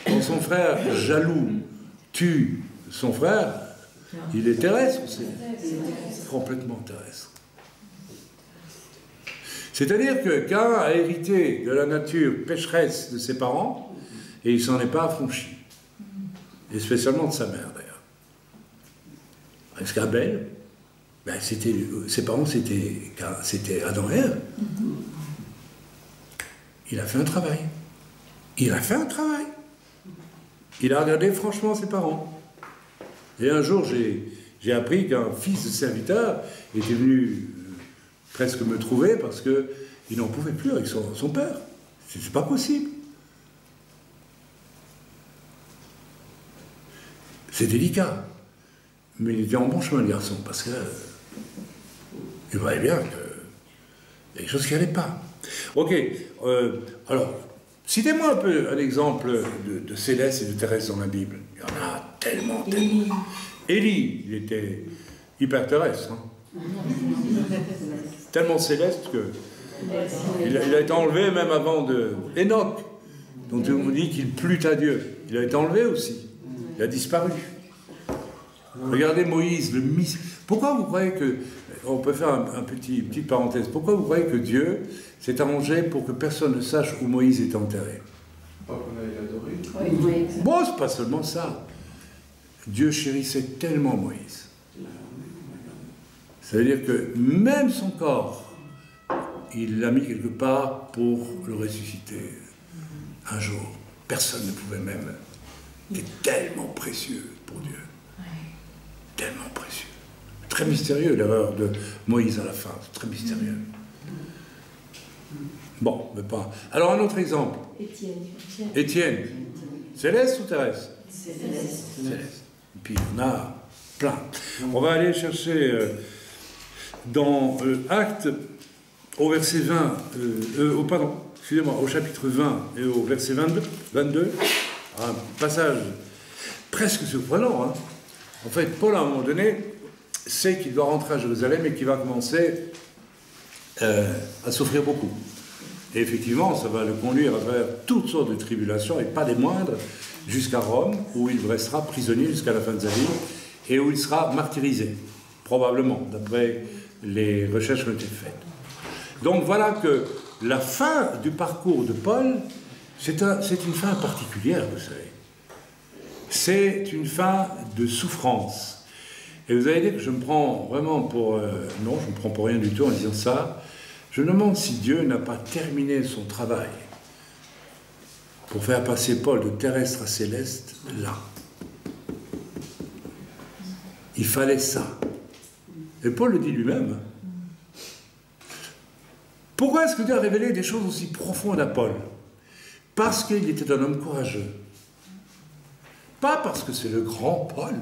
Quand son frère jaloux tue son frère, il est terrestre ou céleste? Complètement terrestre. C'est-à-dire que Caïn a hérité de la nature pécheresse de ses parents et il s'en est pas affranchi. Et spécialement de sa mère d'ailleurs. Parce qu'Abel, ben, ses parents c'était Adam et Ève. Il a fait un travail. Il a fait un travail. Il a regardé franchement ses parents. Et un jour, j'ai appris qu'un fils de serviteur était venu presque me trouver parce qu'il n'en pouvait plus avec son père. C'est pas possible. C'est délicat. Mais il était en bon chemin, le garçon, parce que il voyait bien qu'il y a quelque chose qui n'allait pas. Ok, alors, citez-moi un exemple de céleste et de terrestre dans la Bible. Il y en a tellement. Élie, il était hyper terrestre. Hein. Tellement céleste que il a été enlevé même avant de Enoch, dont on dit qu'il plut à Dieu. Il a été enlevé aussi. Il a disparu. Regardez Moïse, le Messie. Pourquoi vous croyez que... On peut faire une petite parenthèse. Pourquoi vous croyez que Dieu s'est arrangé pour que personne ne sache où Moïse était enterré? Pas qu'on aille l'adorer. Oui. Bon, c'est pas seulement ça. Dieu chérissait tellement Moïse. Ça veut dire que même son corps, il l'a mis quelque part pour le ressusciter un jour. Personne ne pouvait même. Il est tellement précieux pour Dieu. Tellement précieux. Très mystérieux, l'erreur de Moïse à la fin, c'est très mystérieux. Bon, mais pas... Alors, un autre exemple. Étienne. Céleste ou terrestre? Céleste. Et puis, il y en a plein. On va aller chercher dans Actes, au verset 20, au chapitre 20 et au verset 22, un passage presque surprenant. Hein. En fait, Paul, à un moment donné, sait qu'il doit rentrer à Jérusalem et qu'il va commencer à souffrir beaucoup. Et effectivement, ça va le conduire à travers toutes sortes de tribulations, et pas des moindres, jusqu'à Rome, où il restera prisonnier jusqu'à la fin de sa vie, et où il sera martyrisé, probablement, d'après les recherches qui ont été faites. Donc voilà que la fin du parcours de Paul, c'est une fin particulière, vous savez. C'est une fin de souffrance. Et vous allez dire que je me prends vraiment pour... non, je ne me prends pour rien du tout en disant ça. Je me demande si Dieu n'a pas terminé son travail pour faire passer Paul de terrestre à céleste, là. Il fallait ça. Et Paul le dit lui-même. Pourquoi est-ce que Dieu a révélé des choses aussi profondes à Paul? Parce qu'il était un homme courageux. Pas parce que c'est le grand Paul.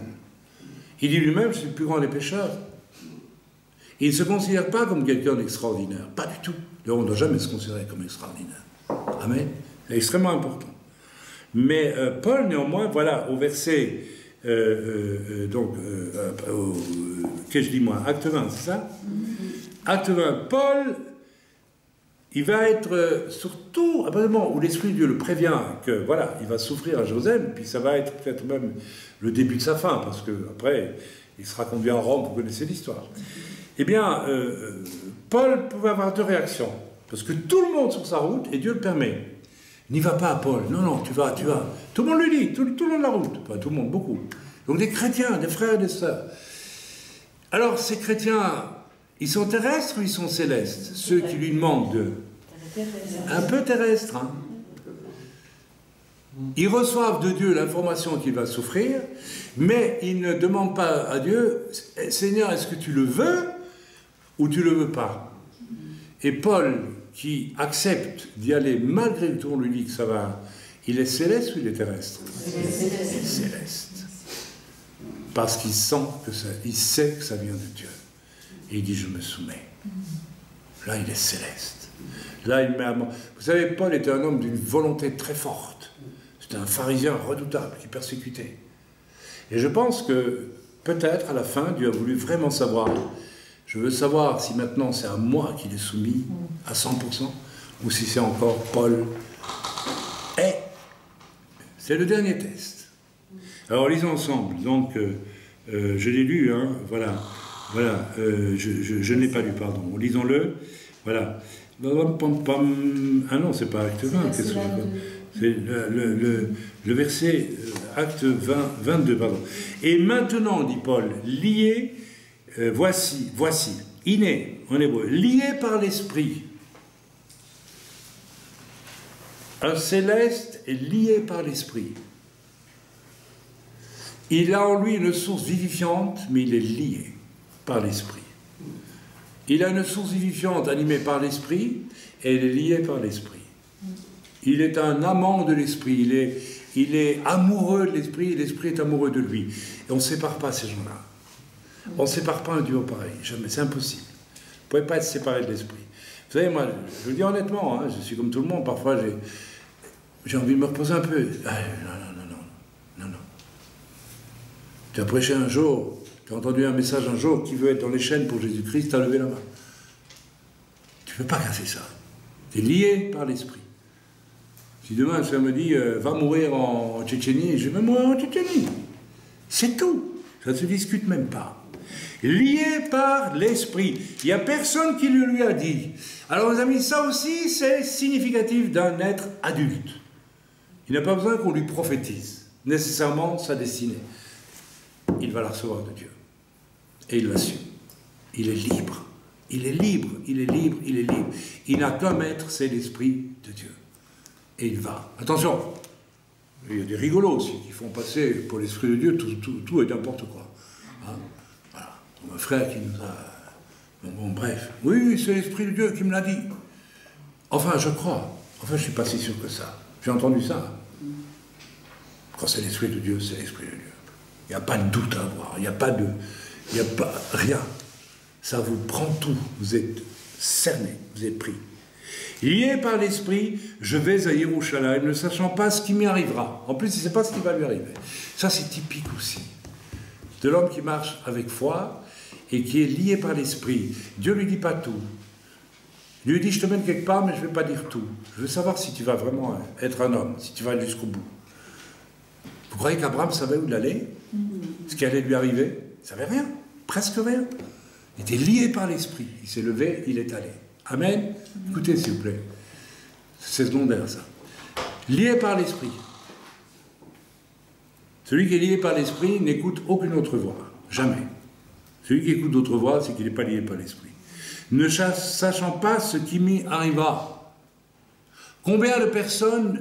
Il dit lui-même, je suis le plus grand des pécheurs. Il ne se considère pas comme quelqu'un d'extraordinaire. Pas du tout. Et on ne doit jamais se considérer comme extraordinaire. Amen. C'est extrêmement important. Mais Paul, néanmoins, voilà, au verset... qu'est-ce que je dis moi? Acte 20, c'est ça? Acte 20. Paul, il va être surtout, à partir du moment où l'Esprit de Dieu le prévient que, voilà, il va souffrir à Jérusalem, puis ça va être peut-être même le début de sa fin, parce qu'après, il sera conduit à Rome, vous connaissez l'histoire. Eh bien, Paul pouvait avoir deux réactions. Parce que tout le monde sur sa route, et Dieu le permet. N'y va pas, Paul. Non, non, tu vas. Tout le monde lui dit, tout le long de la route. Pas tout le monde, beaucoup. Donc des chrétiens, des frères et des sœurs. Alors, ces chrétiens, ils sont terrestres ou ils sont célestes? Ceux qui lui demandent de... Un peu terrestres, hein. Ils reçoivent de Dieu l'information qu'il va souffrir, mais ils ne demandent pas à Dieu, Seigneur, est-ce que tu le veux ou tu ne le veux pas? Et Paul, qui accepte d'y aller malgré tout, on lui dit que ça va, il est céleste ou il est terrestre? Il est céleste. Parce qu'il sent que ça, il sait que ça vient de Dieu. Et il dit, je me soumets. Là, il est céleste. Là, il met à... Vous savez, Paul était un homme d'une volonté très forte. C'était un pharisien redoutable qui persécutait. Et je pense que peut-être à la fin, Dieu a voulu vraiment savoir. Je veux savoir si maintenant c'est à moi qu'il est soumis à 100% ou si c'est encore Paul. Et c'est le dernier test. Alors lisons ensemble. Donc, je l'ai lu, hein, voilà. Je ne l'ai pas lu, pardon. Lisons-le. Voilà. Ah non, c'est pas Acte 20. Qu'est-ce que c'est le verset Acte 22, pardon. Et maintenant, dit Paul, lié, voici, iné, en hébreu, lié par l'Esprit. Un céleste est lié par l'Esprit. Il a en lui une source vivifiante, mais il est lié par l'Esprit. Il a une source vivifiante animée par l'Esprit, et il est lié par l'Esprit. Il est un amant de l'Esprit, il est amoureux de l'Esprit, et l'Esprit est amoureux de lui. Et on ne sépare pas ces gens-là. On ne sépare pas un duo pareil, jamais, c'est impossible. Vous ne pouvez pas être séparé de l'Esprit. Vous savez, moi, je vous le dis honnêtement, hein, je suis comme tout le monde, parfois j'ai envie de me reposer un peu. Ah, non. Tu as prêché un jour, tu as entendu un message un jour, qui veut être dans les chaînes pour Jésus-Christ, tu as levé la main. Tu ne peux pas casser ça. Tu es lié par l'Esprit. Si demain, ça me dit, va mourir en Tchétchénie, je vais mourir en Tchétchénie. C'est tout. Ça ne se discute même pas. Lié par l'Esprit. Il n'y a personne qui le lui a dit. Alors, mes amis, ça aussi, c'est significatif d'un être adulte. Il n'a pas besoin qu'on lui prophétise nécessairement sa destinée. Il va la recevoir de Dieu. Et il l'assume. Il est libre. Il est libre. Il n'a qu'un maître, c'est l'Esprit de Dieu. Et il va. Attention, il y a des rigolos aussi qui font passer pour l'Esprit de Dieu tout et n'importe quoi. Hein, voilà. Un frère qui nous a... Bon, bref. Oui, c'est l'Esprit de Dieu qui me l'a dit. Enfin, je crois. Enfin, je ne suis pas si sûr que ça. J'ai entendu ça. Quand c'est l'Esprit de Dieu, c'est l'Esprit de Dieu. Il n'y a pas de doute à avoir. Il n'y a pas de... Il n'y a pas... Rien. Ça vous prend tout. Vous êtes cerné. Vous êtes pris. Lié par l'Esprit, je vais à Yerushalayim, ne sachant pas ce qui m'y arrivera. En plus, il ne sait pas ce qui va lui arriver. Ça, c'est typique aussi de l'homme qui marche avec foi et qui est lié par l'Esprit. Dieu ne lui dit pas tout. Il lui dit, je te mène quelque part, mais je ne vais pas dire tout. Je veux savoir si tu vas vraiment être un homme, si tu vas aller jusqu'au bout. Vous croyez qu'Abraham savait où il allait? Ce qui allait lui arriver? Il ne savait rien, presque rien. Il était lié par l'Esprit. Il s'est levé, il est allé. Amen. Écoutez, s'il vous plaît. C'est secondaire, ça. Lié par l'Esprit. Celui qui est lié par l'Esprit n'écoute aucune autre voix. Jamais. Celui qui écoute d'autres voix, c'est qu'il n'est pas lié par l'Esprit. Ne sachant pas ce qui m'y arrivera. Combien de personnes,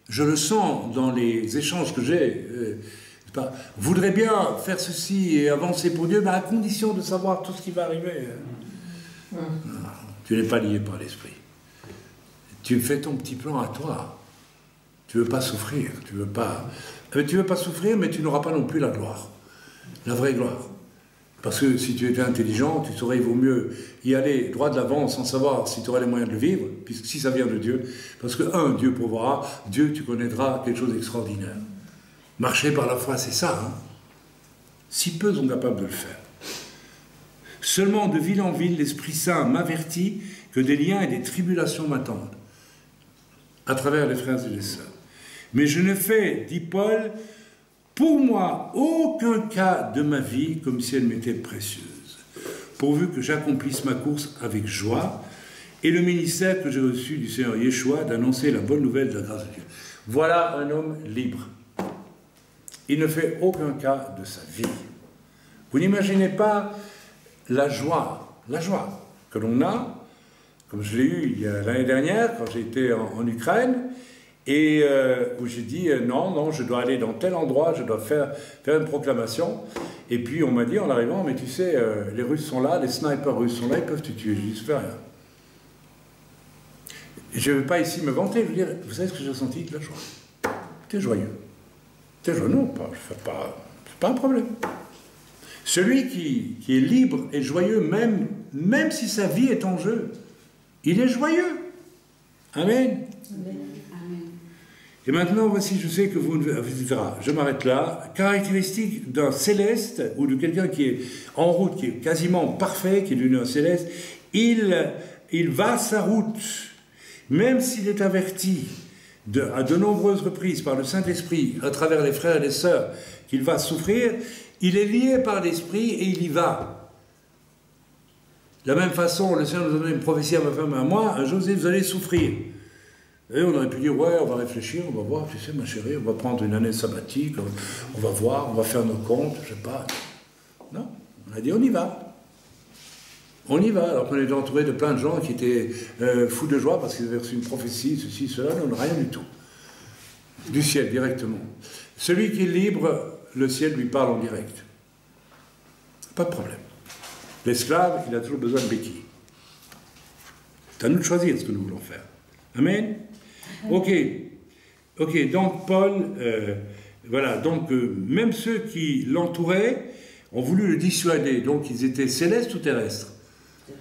je le sens dans les échanges que j'ai, voudraient bien faire ceci et avancer pour Dieu, mais à condition de savoir tout ce qui va arriver. Non, tu n'es pas lié par l'Esprit. Tu fais ton petit plan à toi. Tu ne veux pas souffrir. Tu ne veux pas souffrir, mais tu n'auras pas non plus la gloire. La vraie gloire. Parce que si tu étais intelligent, tu saurais, il vaut mieux y aller droit de l'avant sans savoir si tu aurais les moyens de le vivre, puisque si ça vient de Dieu, parce que, Dieu pourvoira, Dieu, tu connaîtras quelque chose d'extraordinaire. Marcher par la foi, c'est ça, hein. Si peu sont capables de le faire. Seulement de ville en ville, l'Esprit Saint m'avertit que des liens et des tribulations m'attendent, à travers les frères et les sœurs. Mais je ne fais, dit Paul, pour moi, aucun cas de ma vie comme si elle m'était précieuse, pourvu que j'accomplisse ma course avec joie et le ministère que j'ai reçu du Seigneur Yeshua d'annoncer la bonne nouvelle de la grâce de Dieu. Voilà un homme libre. Il ne fait aucun cas de sa vie. Vous n'imaginez pas la joie que l'on a, comme je l'ai eu l'année dernière quand j'étais en Ukraine, et où j'ai dit non, je dois aller dans tel endroit, je dois faire une proclamation. Et puis on m'a dit en arrivant, mais tu sais, les Russes sont là, les snipers russes sont là, ils peuvent te tuer. Je dis, ça fait rien. Et je ne vais pas ici me vanter, je veux dire, vous savez ce que j'ai ressenti? De la joie. T'es joyeux. T'es joyeux, non, c'est pas un problème. Celui qui est libre et joyeux, même si sa vie est en jeu, il est joyeux. Amen. Amen. Et maintenant, voici, je sais que vous ne... etc. Je m'arrête là. Caractéristique d'un céleste, ou de quelqu'un qui est en route, qui est quasiment parfait, qui est devenu un céleste, il va sa route, même s'il est averti à de nombreuses reprises par le Saint-Esprit, à travers les frères et les sœurs, qu'il va souffrir, il est lié par l'Esprit et il y va. De la même façon, le Seigneur nous a donné une prophétie à ma femme et à moi, à José, vous allez souffrir. Et on aurait pu dire, ouais, on va réfléchir, on va voir, tu sais, ma chérie, on va prendre une année sabbatique, on va voir, on va faire nos comptes, je sais pas. Non, on a dit, on y va. On y va, alors qu'on était entouré de plein de gens qui étaient fous de joie parce qu'ils avaient reçu une prophétie, ceci, cela, non, rien du tout. Du ciel, directement. Celui qui est libre, le ciel lui parle en direct. Pas de problème. L'esclave, il a toujours besoin de béquilles. C'est à nous de choisir ce que nous voulons faire. Amen. Ok, donc Paul, voilà, donc même ceux qui l'entouraient ont voulu le dissuader, donc ils étaient célestes ou terrestres?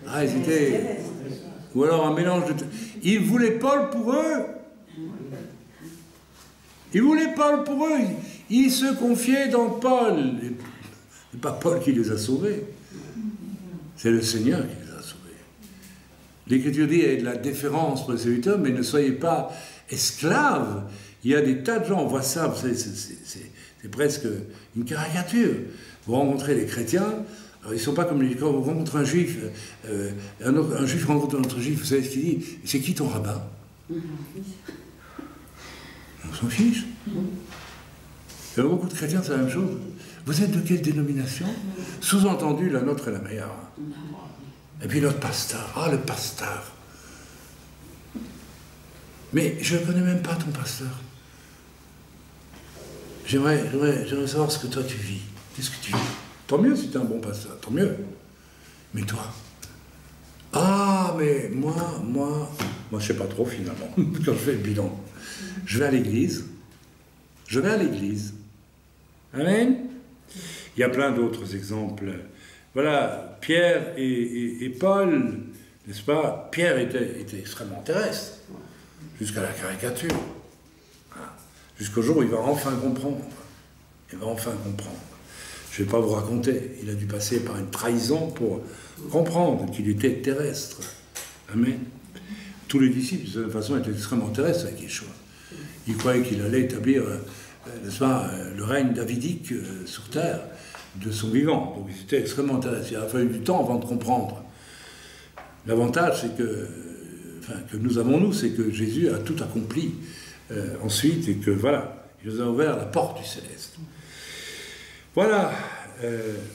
Ah, ils étaient... Ou alors un mélange de... Ils voulaient Paul pour eux. Ils voulaient Paul pour eux. Ils se confiaient dans Paul. C'est pas Paul qui les a sauvés. C'est le Seigneur qui les a sauvés. L'Écriture dit, il y a de la déférence pour les serviteurs, mais ne soyez pas esclaves. Il y a des tas de gens, on voit ça, c'est presque une caricature. Vous rencontrez les chrétiens, alors ils ne sont pas comme les... Quand vous rencontrez un juif, un juif rencontre un autre juif, vous savez ce qu'il dit? C'est qui ton rabbin? On s'en fiche. Il y a beaucoup de chrétiens, c'est la même chose. Vous êtes de quelle dénomination? Sous-entendu, la nôtre est la meilleure. Et puis notre pasteur, le pasteur. Mais je ne connais même pas ton pasteur. J'aimerais savoir ce que toi tu vis. Qu'est-ce que tu vis? Tant mieux si tu es un bon pasteur, tant mieux. Mais toi? Ah, mais moi, je sais pas trop finalement, quand je fais le bilan. Je vais à l'église. Je vais à l'église. Amen. Il y a plein d'autres exemples. Voilà, Pierre et Paul, n'est-ce pas? Pierre était extrêmement terrestre, jusqu'à la caricature. Jusqu'au jour où il va enfin comprendre. Il va enfin comprendre. Je ne vais pas vous raconter. Il a dû passer par une trahison pour comprendre qu'il était terrestre. Amen. Tous les disciples, de toute façon, étaient extrêmement terrestres avec Yeshua. Ils croyaient qu'il allait établir, n'est-ce pas, le règne davidique sur terre de son vivant. Donc ils étaient extrêmement terrestres. Il a fallu du temps avant de comprendre. L'avantage, c'est que, que nous avons, nous, c'est que Jésus a tout accompli ensuite, et que voilà, il nous a ouvert la porte du céleste. Voilà,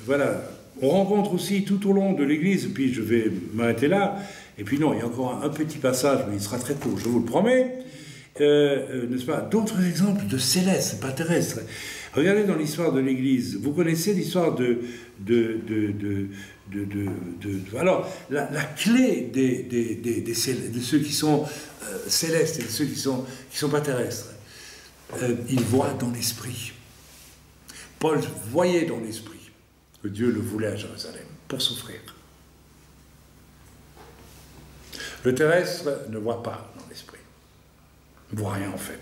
voilà. On rencontre aussi tout au long de l'Église, puis je vais m'arrêter là, et puis non, il y a encore un petit passage, mais il sera très court, je vous le promets, n'est-ce pas, d'autres exemples de céleste, pas terrestre. Regardez dans l'histoire de l'Église, vous connaissez l'histoire alors, la clé de ceux qui sont célestes et de ceux qui sont pas terrestres, ils voient dans l'esprit. Paul voyait dans l'esprit que Dieu le voulait à Jérusalem pour souffrir. Le terrestre ne voit pas dans l'esprit. Il ne voit rien en fait.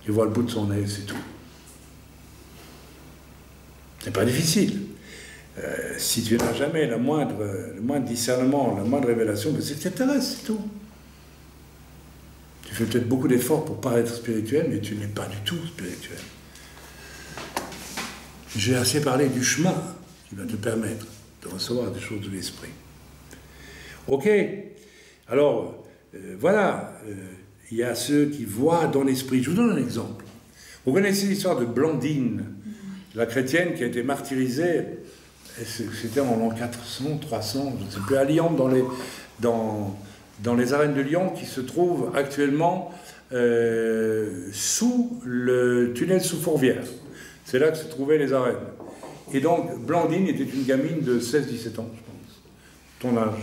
Il voit le bout de son nez, c'est tout. C'est pas difficile. Si tu n'as jamais le moindre discernement, la moindre révélation, c'est que c'est terrestre, c'est tout. Tu fais peut-être beaucoup d'efforts pour paraître spirituel, mais tu n'es pas du tout spirituel. J'ai assez parlé du chemin qui va te permettre de recevoir des choses de l'esprit. Ok. Alors, voilà. Il y a ceux qui voient dans l'esprit. Je vous donne un exemple. Vous connaissez l'histoire de Blandine, la chrétienne qui a été martyrisée, c'était en l'an 400, 300, je ne sais plus, à Lyon, dans les arènes de Lyon, qui se trouvent actuellement sous le tunnel sous Fourvière. C'est là que se trouvaient les arènes. Et donc, Blandine était une gamine de 16-17 ans, je pense. Ton âge,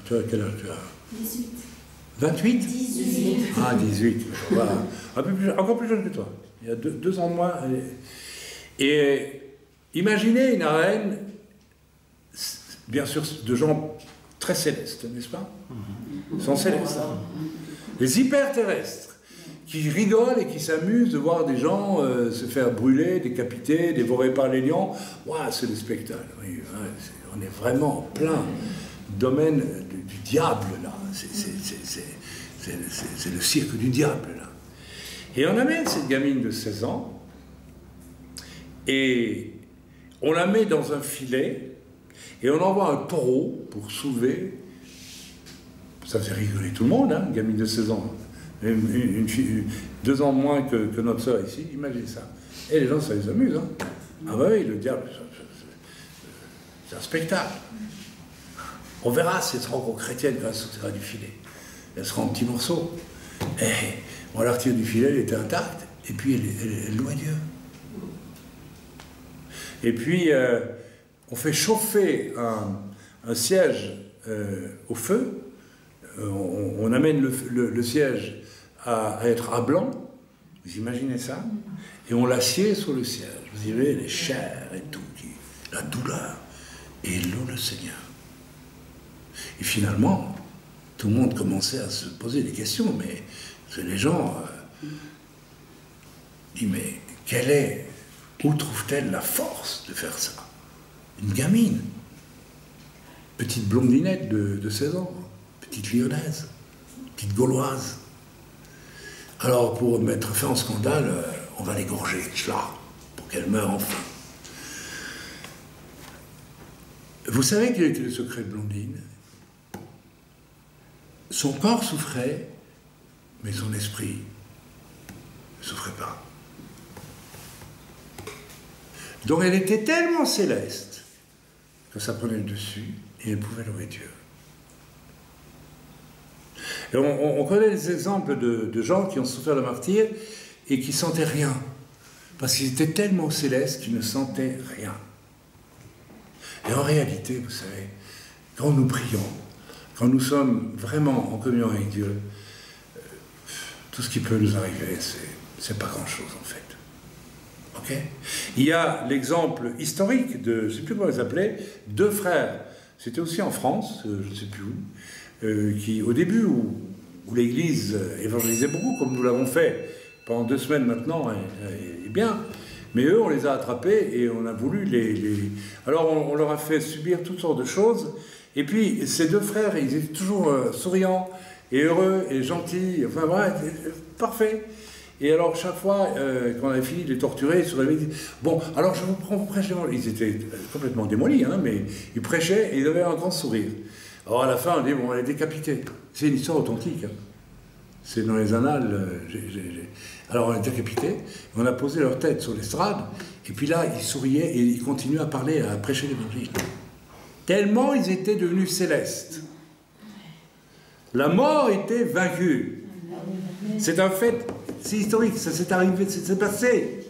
tu as quel âge tu as? 18. 28? 18. Ah, 18. Voilà. Encore plus jeune que toi. Il y a 2 ans de moins. Et imaginez une arène, bien sûr, de gens très célestes, n'est-ce pas? Ils sont célestes. Les hyper-terrestres, qui rigolent et qui s'amusent de voir des gens se faire brûler, décapiter, dévorés par les lions. Ouah, c'est le spectacle. Oui, on est vraiment en plein domaine du diable, là. C'est le cirque du diable, là. Et on amène cette gamine de 16 ans, et on la met dans un filet, et on envoie un taureau pour soulever. Ça faisait rigoler tout le monde, hein, une gamine de 16 ans. Une fille, 2 ans moins que notre sœur ici, imaginez ça. Et les gens, ça les amuse, hein. Ah bah oui, le diable, c'est un spectacle. On verra si elle sera encore chrétienne quand elle sortira du filet. Elle sera en petits morceaux. Et on la retire du filet, elle était intacte, et puis elle louait Dieu. Et puis, on fait chauffer un siège au feu. On amène le siège à être à blanc. Vous imaginez ça? Et on l'assied sur le siège. Vous avez les chairs et tout, la douleur. Et loue le Seigneur. Et finalement, tout le monde commençait à se poser des questions, mais les gens disent, mais où trouve-t-elle la force de faire ça? Une gamine, petite blondinette de 16 ans, petite lyonnaise, petite gauloise. Alors, pour mettre fin au scandale, on va l'égorger, pour qu'elle meure enfin. Vous savez quel était le secret de Blandine? Son corps souffrait, mais son esprit ne souffrait pas. Donc elle était tellement céleste que ça prenait le dessus et elle pouvait louer Dieu. Et on connaît des exemples de gens qui ont souffert le martyre et qui ne sentaient rien. Parce qu'ils étaient tellement célestes qu'ils ne sentaient rien. Et en réalité, vous savez, quand nous prions, quand nous sommes vraiment en communion avec Dieu, tout ce qui peut nous arriver, c'est pas grand-chose en fait. Ok? Il y a l'exemple historique de, je ne sais plus comment ils s'appelaient, deux frères. C'était aussi en France, je ne sais plus où, qui au début, où l'Église évangélisait beaucoup, comme nous l'avons fait pendant 2 semaines maintenant, et bien. Mais eux, on les a attrapés et on a voulu les... Alors on leur a fait subir toutes sortes de choses. Et puis ces deux frères, ils étaient toujours souriants et heureux et gentils. Enfin voilà, parfait. Et alors chaque fois, quand on avait fini de les torturer, ils se réveillaient, ils disaient, bon, alors je vous prends, vous prêchez. Ils étaient complètement démolis, hein, mais ils prêchaient et ils avaient un grand sourire. Alors à la fin, on dit, bon, on va les décapiter. C'est une histoire authentique. Hein. C'est dans les annales. Alors on les décapités, on a posé leur tête sur l'estrade, et puis là, ils souriaient et ils continuaient à parler, à prêcher l'évangile. Tellement ils étaient devenus célestes. La mort était vaincue. C'est un fait, c'est historique, ça s'est arrivé, c'est passé.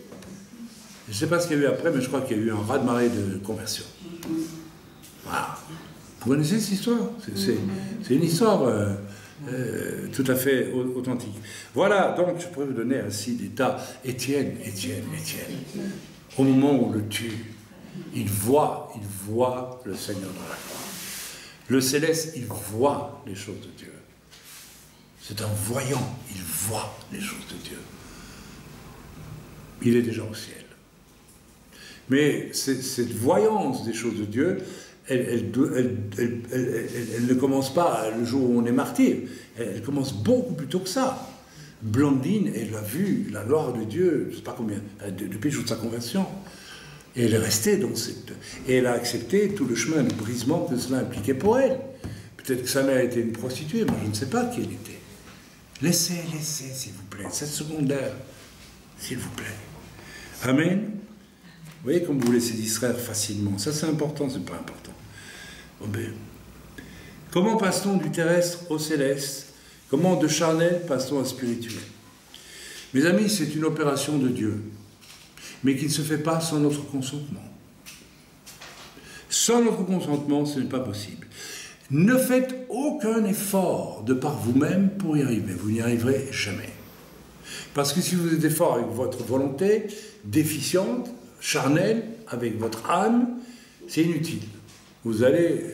Je ne sais pas ce qu'il y a eu après, mais je crois qu'il y a eu un raz-de-marée de conversion. Voilà. Vous connaissez cette histoire? C'est une histoire tout à fait authentique. Voilà, donc je pourrais vous donner ainsi des tas. Étienne. Au moment où on le tue, il voit le Seigneur dans la croix. Le céleste, il voit les choses de Dieu. C'est un voyant, il voit les choses de Dieu. Il est déjà au ciel. Mais cette voyance des choses de Dieu, elle ne commence pas le jour où on est martyr. Elle commence beaucoup plus tôt que ça. Blandine, elle a vu la gloire de Dieu, je ne sais pas combien, depuis le jour de sa conversion. Et elle est restée dans cette... Et elle a accepté tout le chemin de brisement que cela impliquait pour elle. Peut-être que sa mère était une prostituée, moi je ne sais pas qui elle était. Laissez, s'il vous plaît, 7 secondaires, s'il vous plaît. Amen. Vous voyez comme vous laissez distraire facilement. Ça c'est important, c'est pas important. Oh ben. Comment passe-t-on du terrestre au céleste? Comment de charnel passe-t-on au spirituel? Mes amis, c'est une opération de Dieu, mais qui ne se fait pas sans notre consentement. Sans notre consentement, ce n'est pas possible. Ne faites aucun effort de par vous-même pour y arriver. Vous n'y arriverez jamais. Parce que si vous êtes fort avec votre volonté déficiente, charnelle, avec votre âme, c'est inutile. Vous allez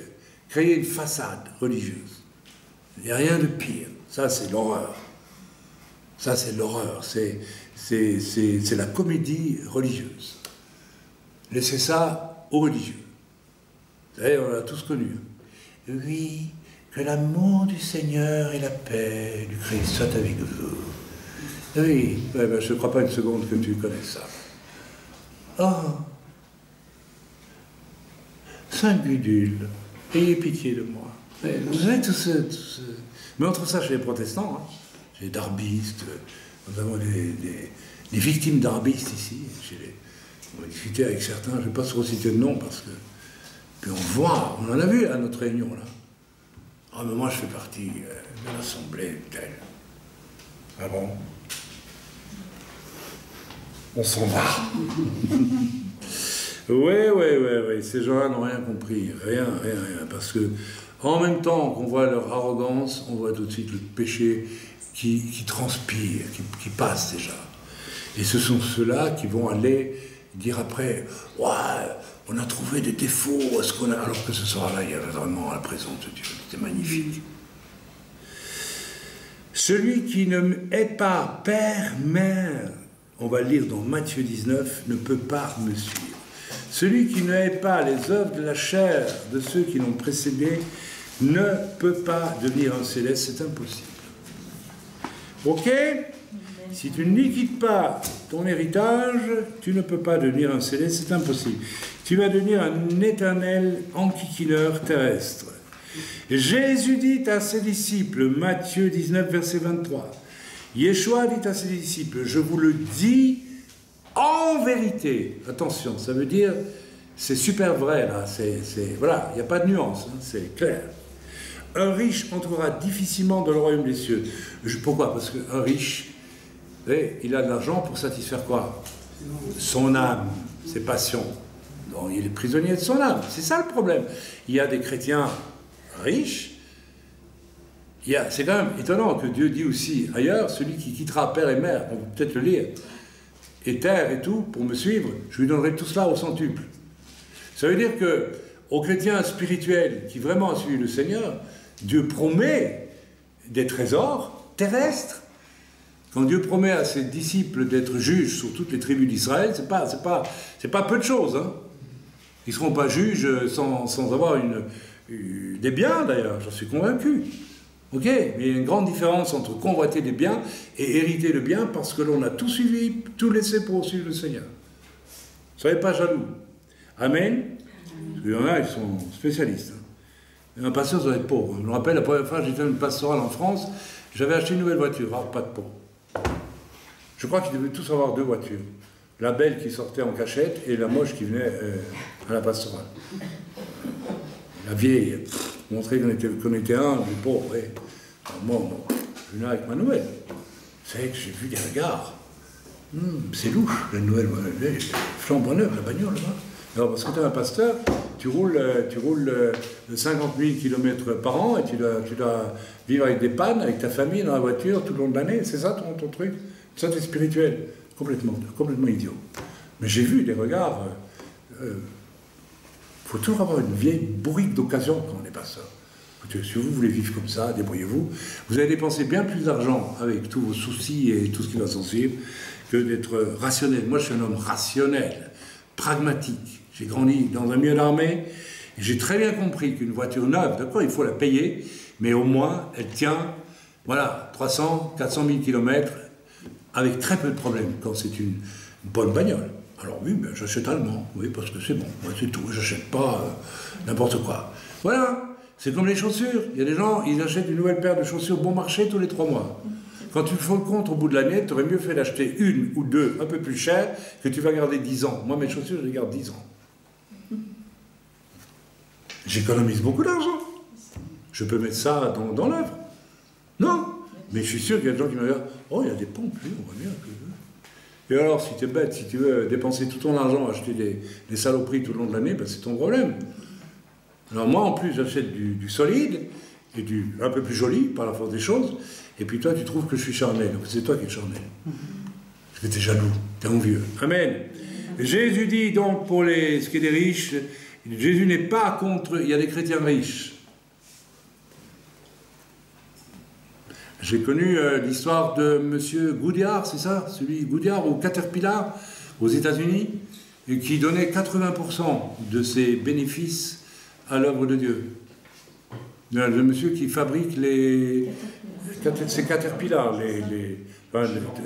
créer une façade religieuse. Il n'y a rien de pire. Ça, c'est l'horreur. Ça, c'est l'horreur. C'est la comédie religieuse. Laissez ça aux religieux. Vous savez, on l'a tous connu. Oui, que l'amour du Seigneur et la paix du Christ soient avec vous. Oui, ben, je ne crois pas une seconde que tu connais ça. Oh, Saint Gudule, ayez pitié de moi. Vous savez, tout ce... Mais entre ça, chez les protestants, hein, chez les darbistes, nous avons des victimes darbistes ici. On va discuter avec certains, je ne vais pas trop citer de nom parce que... Puis on voit, on en a vu à notre réunion là. Ah mais moi je fais partie de l'assemblée telle. Ah bon? On s'en va. Oui, ces gens-là n'ont rien compris, rien. Parce que en même temps qu'on voit leur arrogance, on voit tout de suite le péché qui transpire, qui passe déjà. Et ce sont ceux-là qui vont aller dire après, ouais, on a trouvé des défauts, alors que ce soir-là, il y avait vraiment la présence de Dieu. C'était magnifique. Celui qui ne est pas père, mère, on va lire dans Matthieu 19, ne peut pas me suivre. Celui qui ne hait pas les œuvres de la chair de ceux qui l'ont précédé ne peut pas devenir un céleste, c'est impossible. Ok? Si tu ne liquides pas ton héritage, tu ne peux pas devenir un céleste, c'est impossible. Tu vas devenir un éternel enquiquineur terrestre. Jésus dit à ses disciples, Matthieu 19, verset 23, Yeshua dit à ses disciples, je vous le dis en vérité. Attention, ça veut dire, c'est super vrai là, voilà, il n'y a pas de nuance, hein, c'est clair. Un riche entrera difficilement dans le royaume des cieux. Pourquoi? Parce qu'un riche, il a de l'argent pour satisfaire quoi? Son âme, ses passions. Donc, il est prisonnier de son âme. C'est ça le problème. Il y a des chrétiens riches. C'est quand même étonnant que Dieu dit aussi ailleurs, celui qui quittera père et mère, on peut peut-être le lire, et terre et tout, pour me suivre, je lui donnerai tout cela au centuple. Ça veut dire que aux chrétiens spirituels qui vraiment suivent le Seigneur, Dieu promet des trésors terrestres. Quand Dieu promet à ses disciples d'être juges sur toutes les tribus d'Israël, c'est pas peu de choses. Hein. Ils ne seront pas juges sans avoir des biens, d'ailleurs, j'en suis convaincu. Ok, mais il y a une grande différence entre convoiter des biens et hériter le bien parce que l'on a tout suivi, tout laissé pour suivre le Seigneur. Ne soyez pas jaloux. Amen. Parce qu'il y en a, ils sont spécialistes. Hein. Un pasteur doit être pauvre. Je me rappelle, la première fois que j'étais dans une pastorale en France, j'avais acheté une nouvelle voiture. Ah, pas de pauvre. Je crois qu'ils devaient tous avoir 2 voitures. La belle qui sortait en cachette et la moche qui venait à la pastorale. La vieille, montrer qu'on était un, les pauvres. Et moi, je venais avec ma nouvelle. Vous savez que j'ai vu des regards. C'est louche, la nouvelle. Flambant neuve, la bagnole, là. Alors, parce que tu es un pasteur, tu roules de 50 000 km par an et tu dois vivre avec des pannes, avec ta famille, dans la voiture, tout le long de l'année. C'est ça ton truc? Ça, c'est spirituel. Complètement idiot. Mais j'ai vu des regards. Il faut toujours avoir une vieille bourrique d'occasion quand on est pasteur. Si vous voulez vivre comme ça, débrouillez-vous. Vous allez dépenser bien plus d'argent avec tous vos soucis et tout ce qui va s'en suivre que d'être rationnel. Moi, je suis un homme rationnel, pragmatique. J'ai grandi dans un milieu d'armée et j'ai très bien compris qu'une voiture neuve, d'accord, il faut la payer, mais au moins, elle tient, voilà, 300, 400 000 km avec très peu de problèmes quand c'est une bonne bagnole. Alors oui, ben, j'achète allemand, oui, parce que c'est bon, moi, c'est tout, j'achète pas n'importe quoi. Voilà, c'est comme les chaussures. Il y a des gens, ils achètent une nouvelle paire de chaussures bon marché tous les 3 mois. Quand tu fais le compte au bout de l'année, tu aurais mieux fait d'acheter 1 ou 2 un peu plus chères que tu vas garder 10 ans. Moi, mes chaussures, je les garde 10 ans. J'économise beaucoup d'argent. Je peux mettre ça dans l'œuvre. Non, mais je suis sûr qu'il y a des gens qui me disent « Oh, il y a des pompes, lui, on voit bien que... » Et alors, si tu es bête, si tu veux dépenser tout ton argent à acheter des saloperies tout le long de l'année, ben c'est ton problème. Alors moi, en plus, j'achète du solide et un peu plus joli, par la force des choses, et puis toi, tu trouves que je suis charnel. Donc c'est toi qui es charnel. Parce que tu es jaloux, tu es envieux. Amen. Jésus dit donc pour ce qui est des riches, Jésus n'est pas contre... Il y a des chrétiens riches. J'ai connu l'histoire de M. Goodyear, c'est ça? Celui Goodyear au Caterpillar, aux États-Unis, qui donnait 80% de ses bénéfices à l'œuvre de Dieu. Le monsieur qui fabrique ces Caterpillars,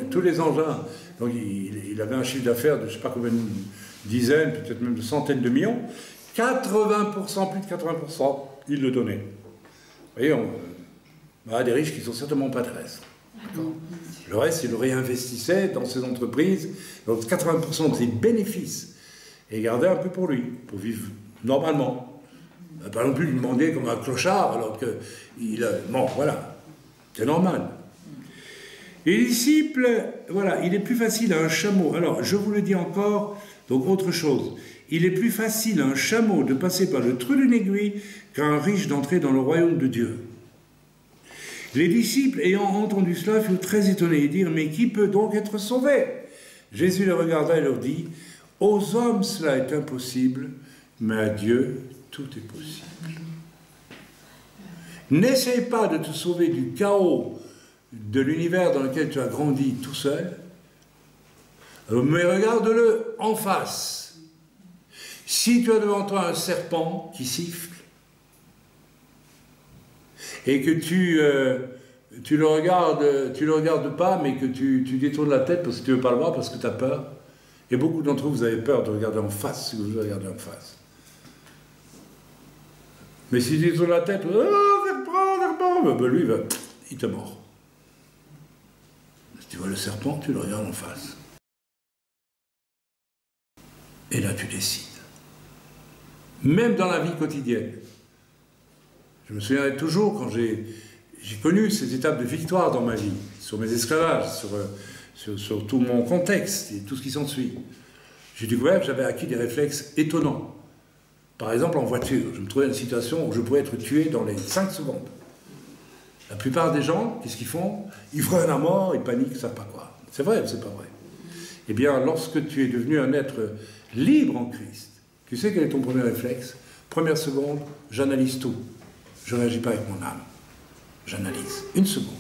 tous les engins. Donc il avait un chiffre d'affaires de je ne sais pas combien de dizaines, peut-être même de centaines de millions. 80%, plus de 80%, il le donnait. Vous voyez, des riches qui ne sont certainement pas terrestres. Le reste, il le réinvestissait dans ses entreprises, donc 80% de ses bénéfices, et il gardait un peu pour lui, pour vivre normalement. Pas non plus lui demander comme un clochard, alors que bon, voilà, c'est normal. Les disciples, voilà, il est plus facile à un chameau. Alors, je vous le dis encore, donc autre chose. Il est plus facile à un chameau de passer par le trou d'une aiguille qu'à un riche d'entrer dans le royaume de Dieu. Les disciples, ayant entendu cela, furent très étonnés et dirent « Mais qui peut donc être sauvé ?» Jésus les regarda et leur dit « Aux hommes cela est impossible, mais à Dieu tout est possible. » N'essaye pas de te sauver du chaos de l'univers dans lequel tu as grandi tout seul, mais regarde-le en face. Si tu as devant toi un serpent qui siffle, et que tu le regardes pas, mais que tu détournes la tête parce que tu ne veux pas le voir, parce que tu as peur. Et beaucoup d'entre vous avez peur de regarder en face, si vous regardez en face. Mais si tu détournes la tête, oh, serpent, ben lui, il te mord. Si tu vois le serpent, tu le regardes en face. Et là, tu décides. Même dans la vie quotidienne. Je me souviendrai toujours quand j'ai connu ces étapes de victoire dans ma vie, sur mes esclavages, sur tout mon contexte et tout ce qui s'ensuit. j'ai découvert que j'avais acquis des réflexes étonnants. Par exemple, en voiture, je me trouvais dans une situation où je pouvais être tué dans les 5 secondes. La plupart des gens, qu'est-ce qu'ils font? Ils freinent à mort, ils paniquent, ils ne savent pas quoi. C'est vrai ou c'est pas vrai? Eh bien, lorsque tu es devenu un être libre en Christ, tu sais quel est ton premier réflexe? Première seconde, j'analyse tout. Je ne réagis pas avec mon âme. J'analyse. Une seconde.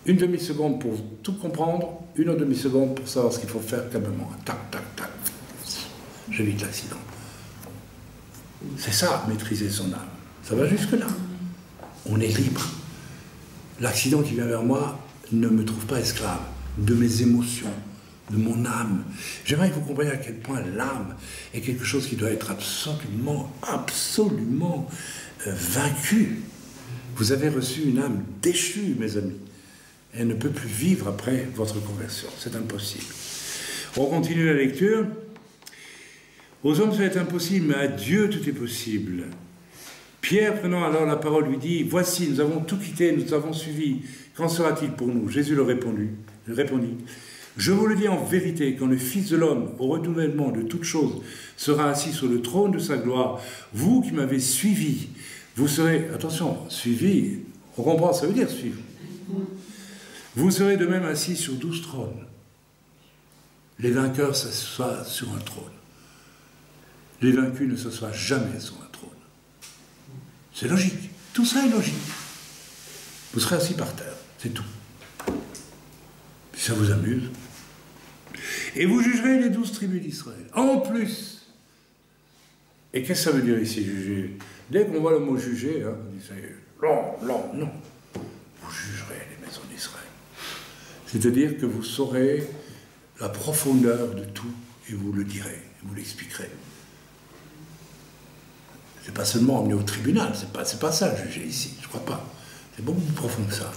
Une demi-seconde pour tout comprendre, une autre demi-seconde pour savoir ce qu'il faut faire calmement. Tac, tac, tac. J'évite l'accident. C'est ça, maîtriser son âme. Ça va jusque-là. On est libre. L'accident qui vient vers moi ne me trouve pas esclave de mes émotions, de mon âme. J'aimerais que vous compreniez à quel point l'âme est quelque chose qui doit être absolument vaincu. Vous avez reçu une âme déchue, mes amis. Elle ne peut plus vivre après votre conversion. C'est impossible. On continue la lecture. Aux hommes, cela est impossible, mais à Dieu, tout est possible. Pierre, prenant alors la parole, lui dit, « Voici, nous avons tout quitté, nous avons suivi. Qu'en sera-t-il pour nous ?» Jésus leur répondit, « Je vous le dis en vérité, quand le Fils de l'homme, au renouvellement de toutes choses, sera assis sur le trône de sa gloire, vous qui m'avez suivi, vous serez... » Attention, suivi, on comprend, ça veut dire suivre. « Vous serez de même assis sur 12 trônes. Les vainqueurs s'assoient sur un trône. Les vaincus ne s'assoient jamais sur un trône. » C'est logique. Tout ça est logique. Vous serez assis par terre, c'est tout. Si ça vous amuse. Et vous jugerez les 12 tribus d'Israël. En plus. Et qu'est-ce que ça veut dire ici, juger? Dès qu'on voit le mot juger, hein, on dit ça y est. Non. Vous jugerez les maisons d'Israël. C'est-à-dire que vous saurez la profondeur de tout et vous le direz, vous l'expliquerez. C'est pas seulement emmener au tribunal, c'est pas ça juger ici, je crois pas. C'est beaucoup plus profond que ça.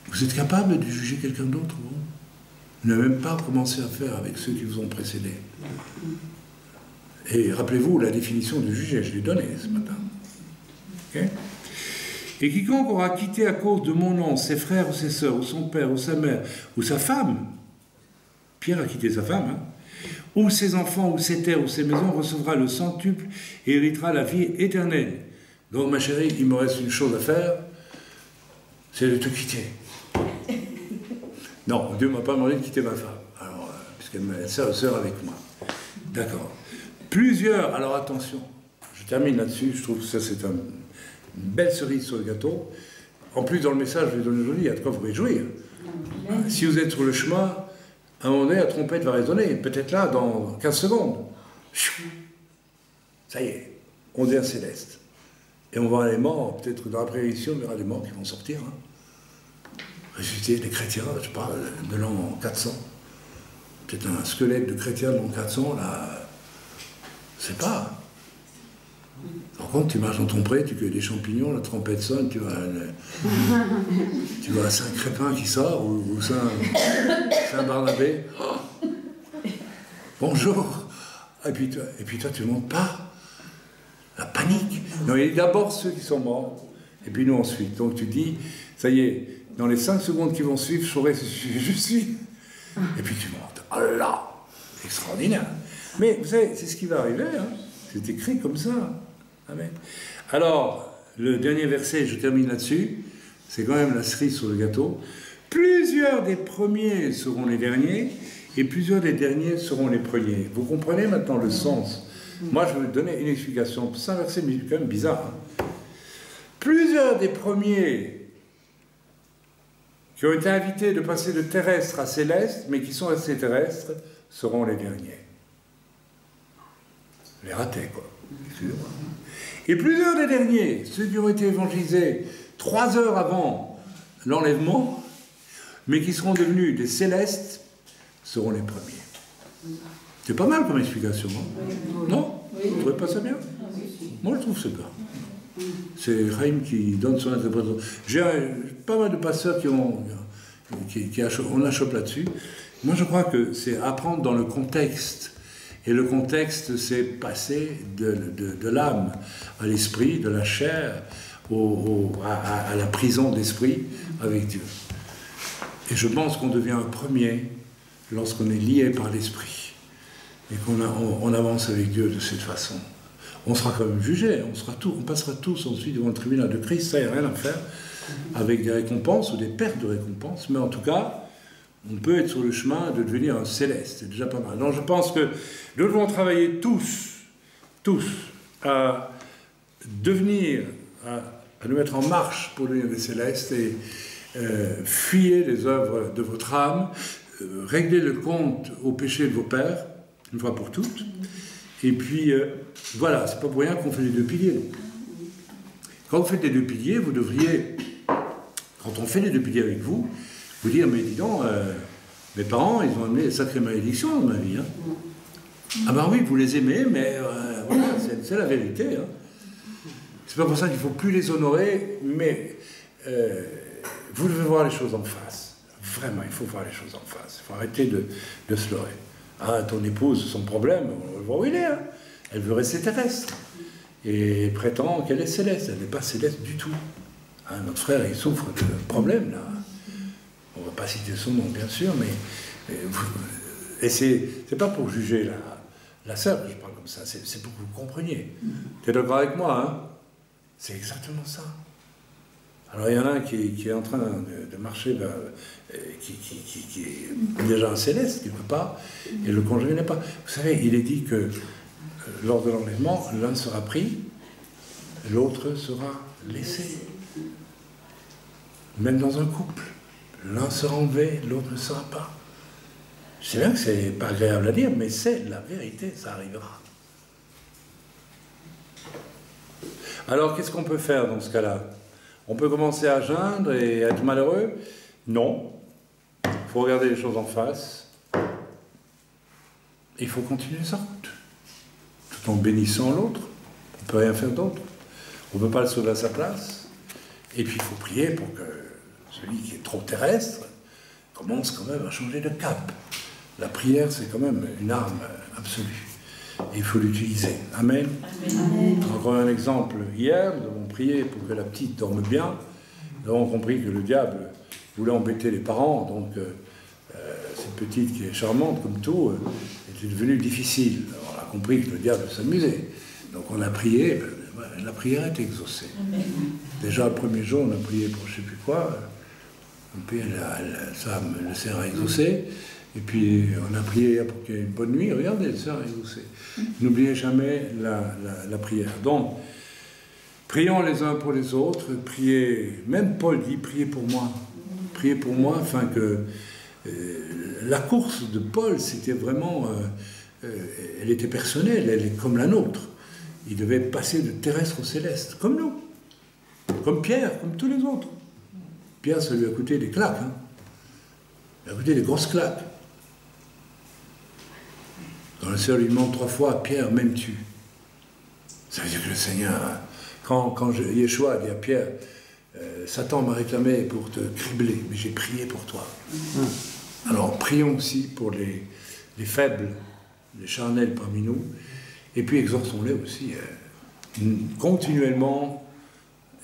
Vous êtes capable de juger quelqu'un d'autre, vous n'avez même pas commencé à faire avec ceux qui vous ont précédé. Et rappelez-vous la définition de juger, je l'ai donnée ce matin. Okay? Et quiconque aura quitté à cause de mon nom ses frères ou ses sœurs, ou son père, ou sa mère, ou sa femme, Pierre a quitté sa femme, hein, ou ses enfants, ou ses terres, ou ses maisons, recevra le centuple et héritera la vie éternelle. Donc, ma chérie, il me reste une chose à faire, c'est de te quitter. Non, Dieu ne m'a pas demandé de quitter ma femme, alors, puisqu'elle me sœur avec moi. D'accord. Plusieurs, alors attention, je termine là-dessus, je trouve que ça c'est une belle cerise sur le gâteau. En plus, dans le message, je vais donner aujourd'hui, il y a de quoi vous réjouir. Si vous êtes sur le chemin, à un moment donné, la trompette va résonner, peut-être là, dans 15 secondes. Ça y est, on devient céleste. Et on verra les morts, peut-être dans la prédiction, on verra les morts qui vont sortir. Hein. Ressusciter des chrétiens, je parle de l'an 400. Peut-être un squelette de chrétien de l'an 400, là, c'est pas. Par contre, tu marches dans ton pré, tu cueilles des champignons, la trompette sonne, tu vois Saint-Crépin qui sort, ou Saint-Barnabé. Oh, bonjour. Et puis toi, tu ne montes pas. La panique. Non, il y a d'abord ceux qui sont morts, et puis nous ensuite. Donc tu dis, ça y est, dans les 5 secondes qui vont suivre, je saurai si je suis. Et puis tu montes. Oh là, extraordinaire. Mais vous savez, c'est ce qui va arriver. Hein. C'est écrit comme ça. Amen. Alors, le dernier verset, je termine là-dessus. C'est quand même la cerise sur le gâteau. Plusieurs des premiers seront les derniers, et plusieurs des derniers seront les premiers. Vous comprenez maintenant le sens? Moi, je vais vous donner une explication. C'est un verset quand même bizarre. Hein. Plusieurs des premiers qui ont été invités de passer de terrestre à céleste, mais qui sont restés terrestres, seront les derniers. Les ratés, quoi. Excusez-moi. Et plusieurs des derniers, ceux qui ont été évangélisés 3 heures avant l'enlèvement, mais qui seront devenus des célestes, seront les premiers. C'est pas mal comme explication, hein? Non? Vous ne trouvez pas ça bien? Moi, je trouve ça bien. C'est Chaim qui donne son interprétation. J'ai pas mal de pasteurs on achoppe là-dessus. Moi, je crois que c'est apprendre dans le contexte. Et le contexte, c'est passer de l'âme à l'esprit, de la chair à la prison d'esprit avec Dieu. Et je pense qu'on devient un premier lorsqu'on est lié par l'esprit et on avance avec Dieu de cette façon. On sera quand même jugé, on passera tous ensuite devant le tribunal de Christ, ça, il n'y a rien à faire, avec des récompenses ou des pertes de récompenses, mais en tout cas, on peut être sur le chemin de devenir un céleste, c'est déjà pas mal. Donc je pense que nous devons travailler tous, à devenir, à nous mettre en marche pour devenir des célestes et fuyez les œuvres de votre âme, réglez le compte au péché de vos pères, une fois pour toutes, et puis voilà, c'est pas pour rien qu'on fait les deux piliers. Quand vous faites les deux piliers, vous devriez, quand on fait les deux piliers avec vous, vous dire, mais dis donc, mes parents, ils ont amené des sacrées malédictions dans ma vie. Hein. Ah ben oui, vous les aimez, mais voilà, c'est la vérité. Hein. C'est pas pour ça qu'il ne faut plus les honorer, mais vous devez voir les choses en face. Vraiment, il faut voir les choses en face. Il faut arrêter de se leurrer. Ah, ton épouse, son problème, on voit où il est. Hein. Elle veut rester terrestre. Et prétend qu'elle est céleste. Elle n'est pas céleste du tout. Hein, notre frère, il souffre de problèmes, là. On ne va pas citer son nom, bien sûr, mais et c'est pas pour juger la sœur que je parle comme ça, c'est pour que vous compreniez. Tu es d'accord avec moi, hein? C'est exactement ça. Alors il y en a un qui est en train de marcher vers, qui est déjà un céleste, quelque part, et le conjoint n'est pas. Vous savez, il est dit que lors de l'enlèvement, l'un sera pris, l'autre sera laissé. Même dans un couple. L'un sera enlevé, l'autre ne sera pas. Je sais bien que c'est pas agréable à dire, mais c'est la vérité, ça arrivera. Alors, qu'est-ce qu'on peut faire dans ce cas-là? On peut commencer à geindre et être malheureux? Non. Il faut regarder les choses en face. Il faut continuer sa route, tout en bénissant l'autre. On ne peut rien faire d'autre. On ne peut pas le sauver à sa place. Et puis, il faut prier pour que celui qui est trop terrestre commence quand même à changer de cap. La prière, c'est quand même une arme absolue. Et il faut l'utiliser. Amen. Amen. Encore un exemple. Hier, nous avons prié pour que la petite dorme bien. Nous avons compris que le diable voulait embêter les parents. Donc, cette petite qui est charmante comme tout, était devenue difficile. Alors, on a compris que le diable s'amusait. Donc, on a prié. La prière est exaucée. Amen. Déjà, le premier jour, on a prié pour je ne sais plus quoi. Puis ça le Seigneur a exaucé. Et puis on a prié pour qu'il y ait une bonne nuit. Regardez, le Seigneur a exaucé. N'oubliez jamais la prière. Donc, prions les uns pour les autres. Priez, même Paul dit, priez pour moi. Priez pour moi, afin que la course de Paul, c'était vraiment, elle était personnelle, elle est comme la nôtre. Il devait passer de terrestre au céleste, comme nous, comme Pierre, comme tous les autres. Pierre, ça lui a coûté des claques. Hein. Il a coûté des grosses claques. Quand le Seigneur lui demande 3 fois, Pierre, m'aimes-tu? Ça veut dire que le Seigneur, quand Yeshua dit à Pierre, Satan m'a réclamé pour te cribler, mais j'ai prié pour toi. Alors prions aussi pour les faibles, les charnels parmi nous, et puis exhortons-les aussi. Continuellement,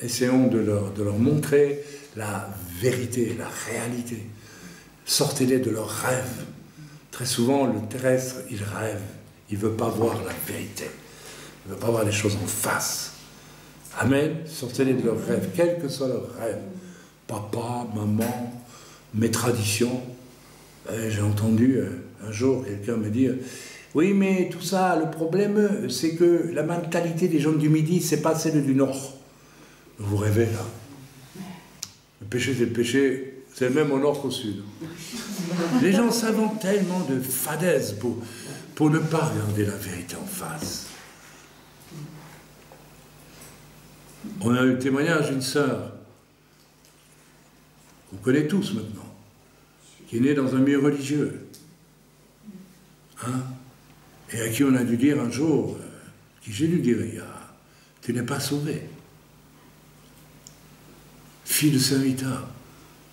essayons de leur montrer la vérité, la réalité. Sortez-les de leurs rêves. Très souvent, le terrestre, il rêve. Il ne veut pas voir la vérité. Il ne veut pas voir les choses en face. Amen. Sortez-les de leurs rêves, quels que soient leurs rêves. Papa, maman, mes traditions. J'ai entendu un jour quelqu'un me dire, oui, mais tout ça, le problème, c'est que la mentalité des gens du Midi, c'est pas celle du Nord. Vous rêvez, là. Le péché, c'est le péché, c'est le même au nord qu'au sud. Les gens s'inventent tellement de fadaises pour ne pas regarder la vérité en face. On a eu le témoignage d'une sœur, qu'on connaît tous maintenant, qui est née dans un milieu religieux, hein, et à qui on a dû dire un jour, qui j'ai dû dire, tu n'es pas sauvé. Fille de serviteur,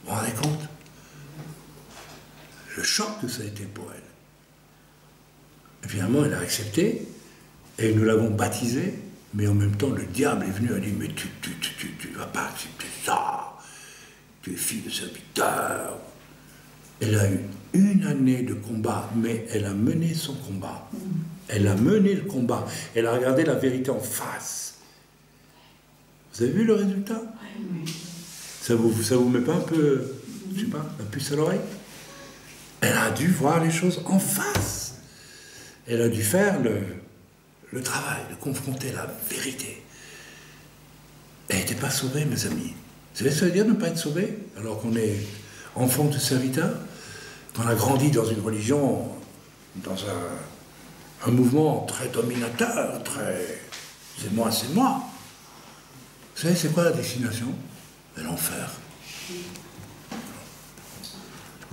vous vous rendez compte? Le choc que ça a été pour elle. Et finalement, elle a accepté, et nous l'avons baptisée, mais en même temps, le diable est venu et a dit, mais tu vas pas accepter ça, tu es fille de serviteur, Elle a eu une année de combat, mais elle a mené son combat. Elle a mené le combat. Elle a regardé la vérité en face. Vous avez vu le résultat? Ça vous met pas un peu, je sais pas, la puce à l'oreille? Elle a dû voir les choses en face. Elle a dû faire le travail, de confronter la vérité. Elle n'était pas sauvée, mes amis. Vous savez ce que ça veut dire de ne pas être sauvé, alors qu'on est enfant de serviteur, qu'on a grandi dans une religion, dans un mouvement très dominateur, très « c'est moi, c'est moi ». Vous savez, c'est quoi la destination? L'enfer.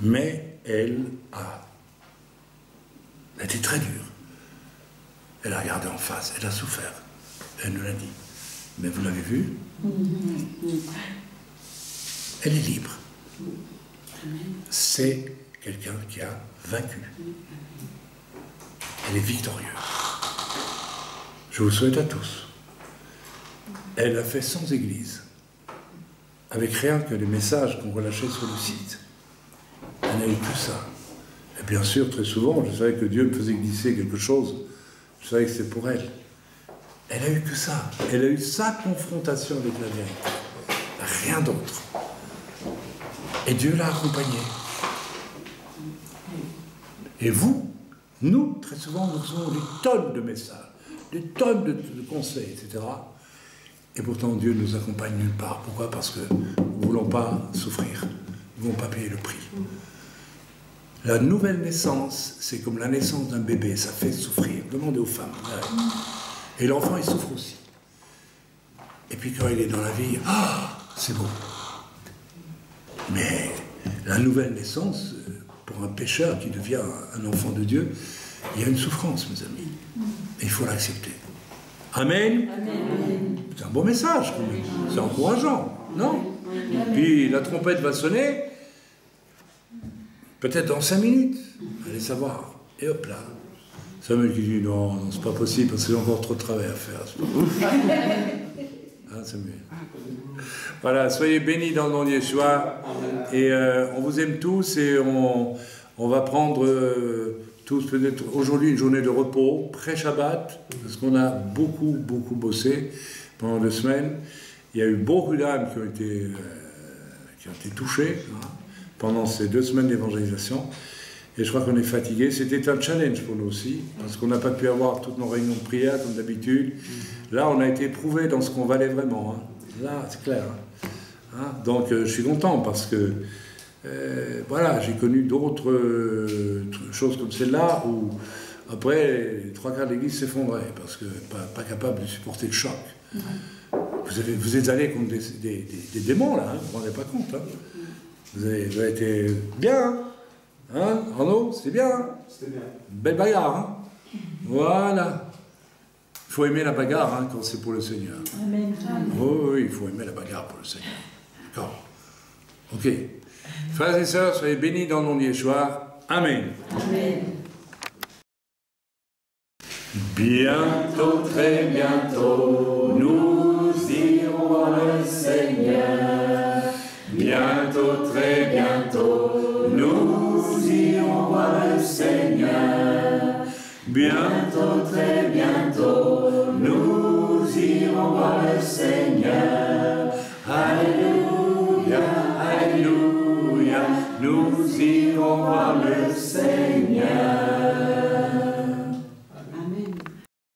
Mais elle été très dure. Elle a regardé en face, elle a souffert. Elle nous l'a dit. Mais vous l'avez vu? Elle est libre. C'est quelqu'un qui a vaincu. Elle est victorieuse. Je vous souhaite à tous. Elle l'a fait sans église, avec rien que les messages qu'on relâchait sur le site. Elle n'a eu que ça. Et bien sûr, très souvent, je savais que Dieu me faisait glisser quelque chose. Je savais que c'était pour elle. Elle a eu que ça. Elle a eu sa confrontation avec la vérité. Rien d'autre. Et Dieu l'a accompagnée. Et vous, nous, très souvent, nous recevons des tonnes de messages, des tonnes de conseils, etc. Et pourtant, Dieu nous accompagne nulle part. Pourquoi? Parce que nous ne voulons pas souffrir. Nous ne voulons pas payer le prix. La nouvelle naissance, c'est comme la naissance d'un bébé. Ça fait souffrir. Demandez aux femmes. Et l'enfant, il souffre aussi. Et puis quand il est dans la vie, c'est beau. Mais la nouvelle naissance, pour un pécheur qui devient un enfant de Dieu, il y a une souffrance, mes amis. Et il faut l'accepter. Amen. Amen. C'est un beau message, quand même. C'est encourageant, non? Puis la trompette va sonner, peut-être dans 5 minutes. Allez savoir. Et hop là. Samuel qui dit non, c'est pas possible parce que j'ai encore trop de travail à faire. Hein, Samuel. Voilà, soyez bénis dans le nom de Yeshua. Et on vous aime tous et on va prendre tous peut-être aujourd'hui une journée de repos, pré-Shabbat, parce qu'on a beaucoup bossé pendant 2 semaines. Il y a eu beaucoup d'âmes qui ont été touchées pendant ces 2 semaines d'évangélisation. Et je crois qu'on est fatigué. C'était un challenge pour nous aussi, parce qu'on n'a pas pu avoir toutes nos réunions de prière comme d'habitude. Là, on a été éprouvé dans ce qu'on valait vraiment. Là, c'est clair. Donc, je suis content parce que, voilà, j'ai connu d'autres choses comme celle-là où, après, les 3 quarts de l'église s'effondraient parce que pas capable de supporter le choc. Vous êtes allés contre des démons, là, vous ne vous rendez pas compte. Vous avez été bien, hein, Arnaud, c'était bien. C'était bien. Belle bagarre, Voilà. Il faut aimer la bagarre quand c'est pour le Seigneur. Amen. Oh, oui, il faut aimer la bagarre pour le Seigneur. D'accord. Ok. Frères et sœurs, soyez bénis dans le nom de Yeshua. Amen. Amen. Bientôt, très bientôt, nous irons à le Seigneur. Bientôt, très bientôt, nous irons à le Seigneur. Bientôt, très bientôt, nous irons voir le Seigneur.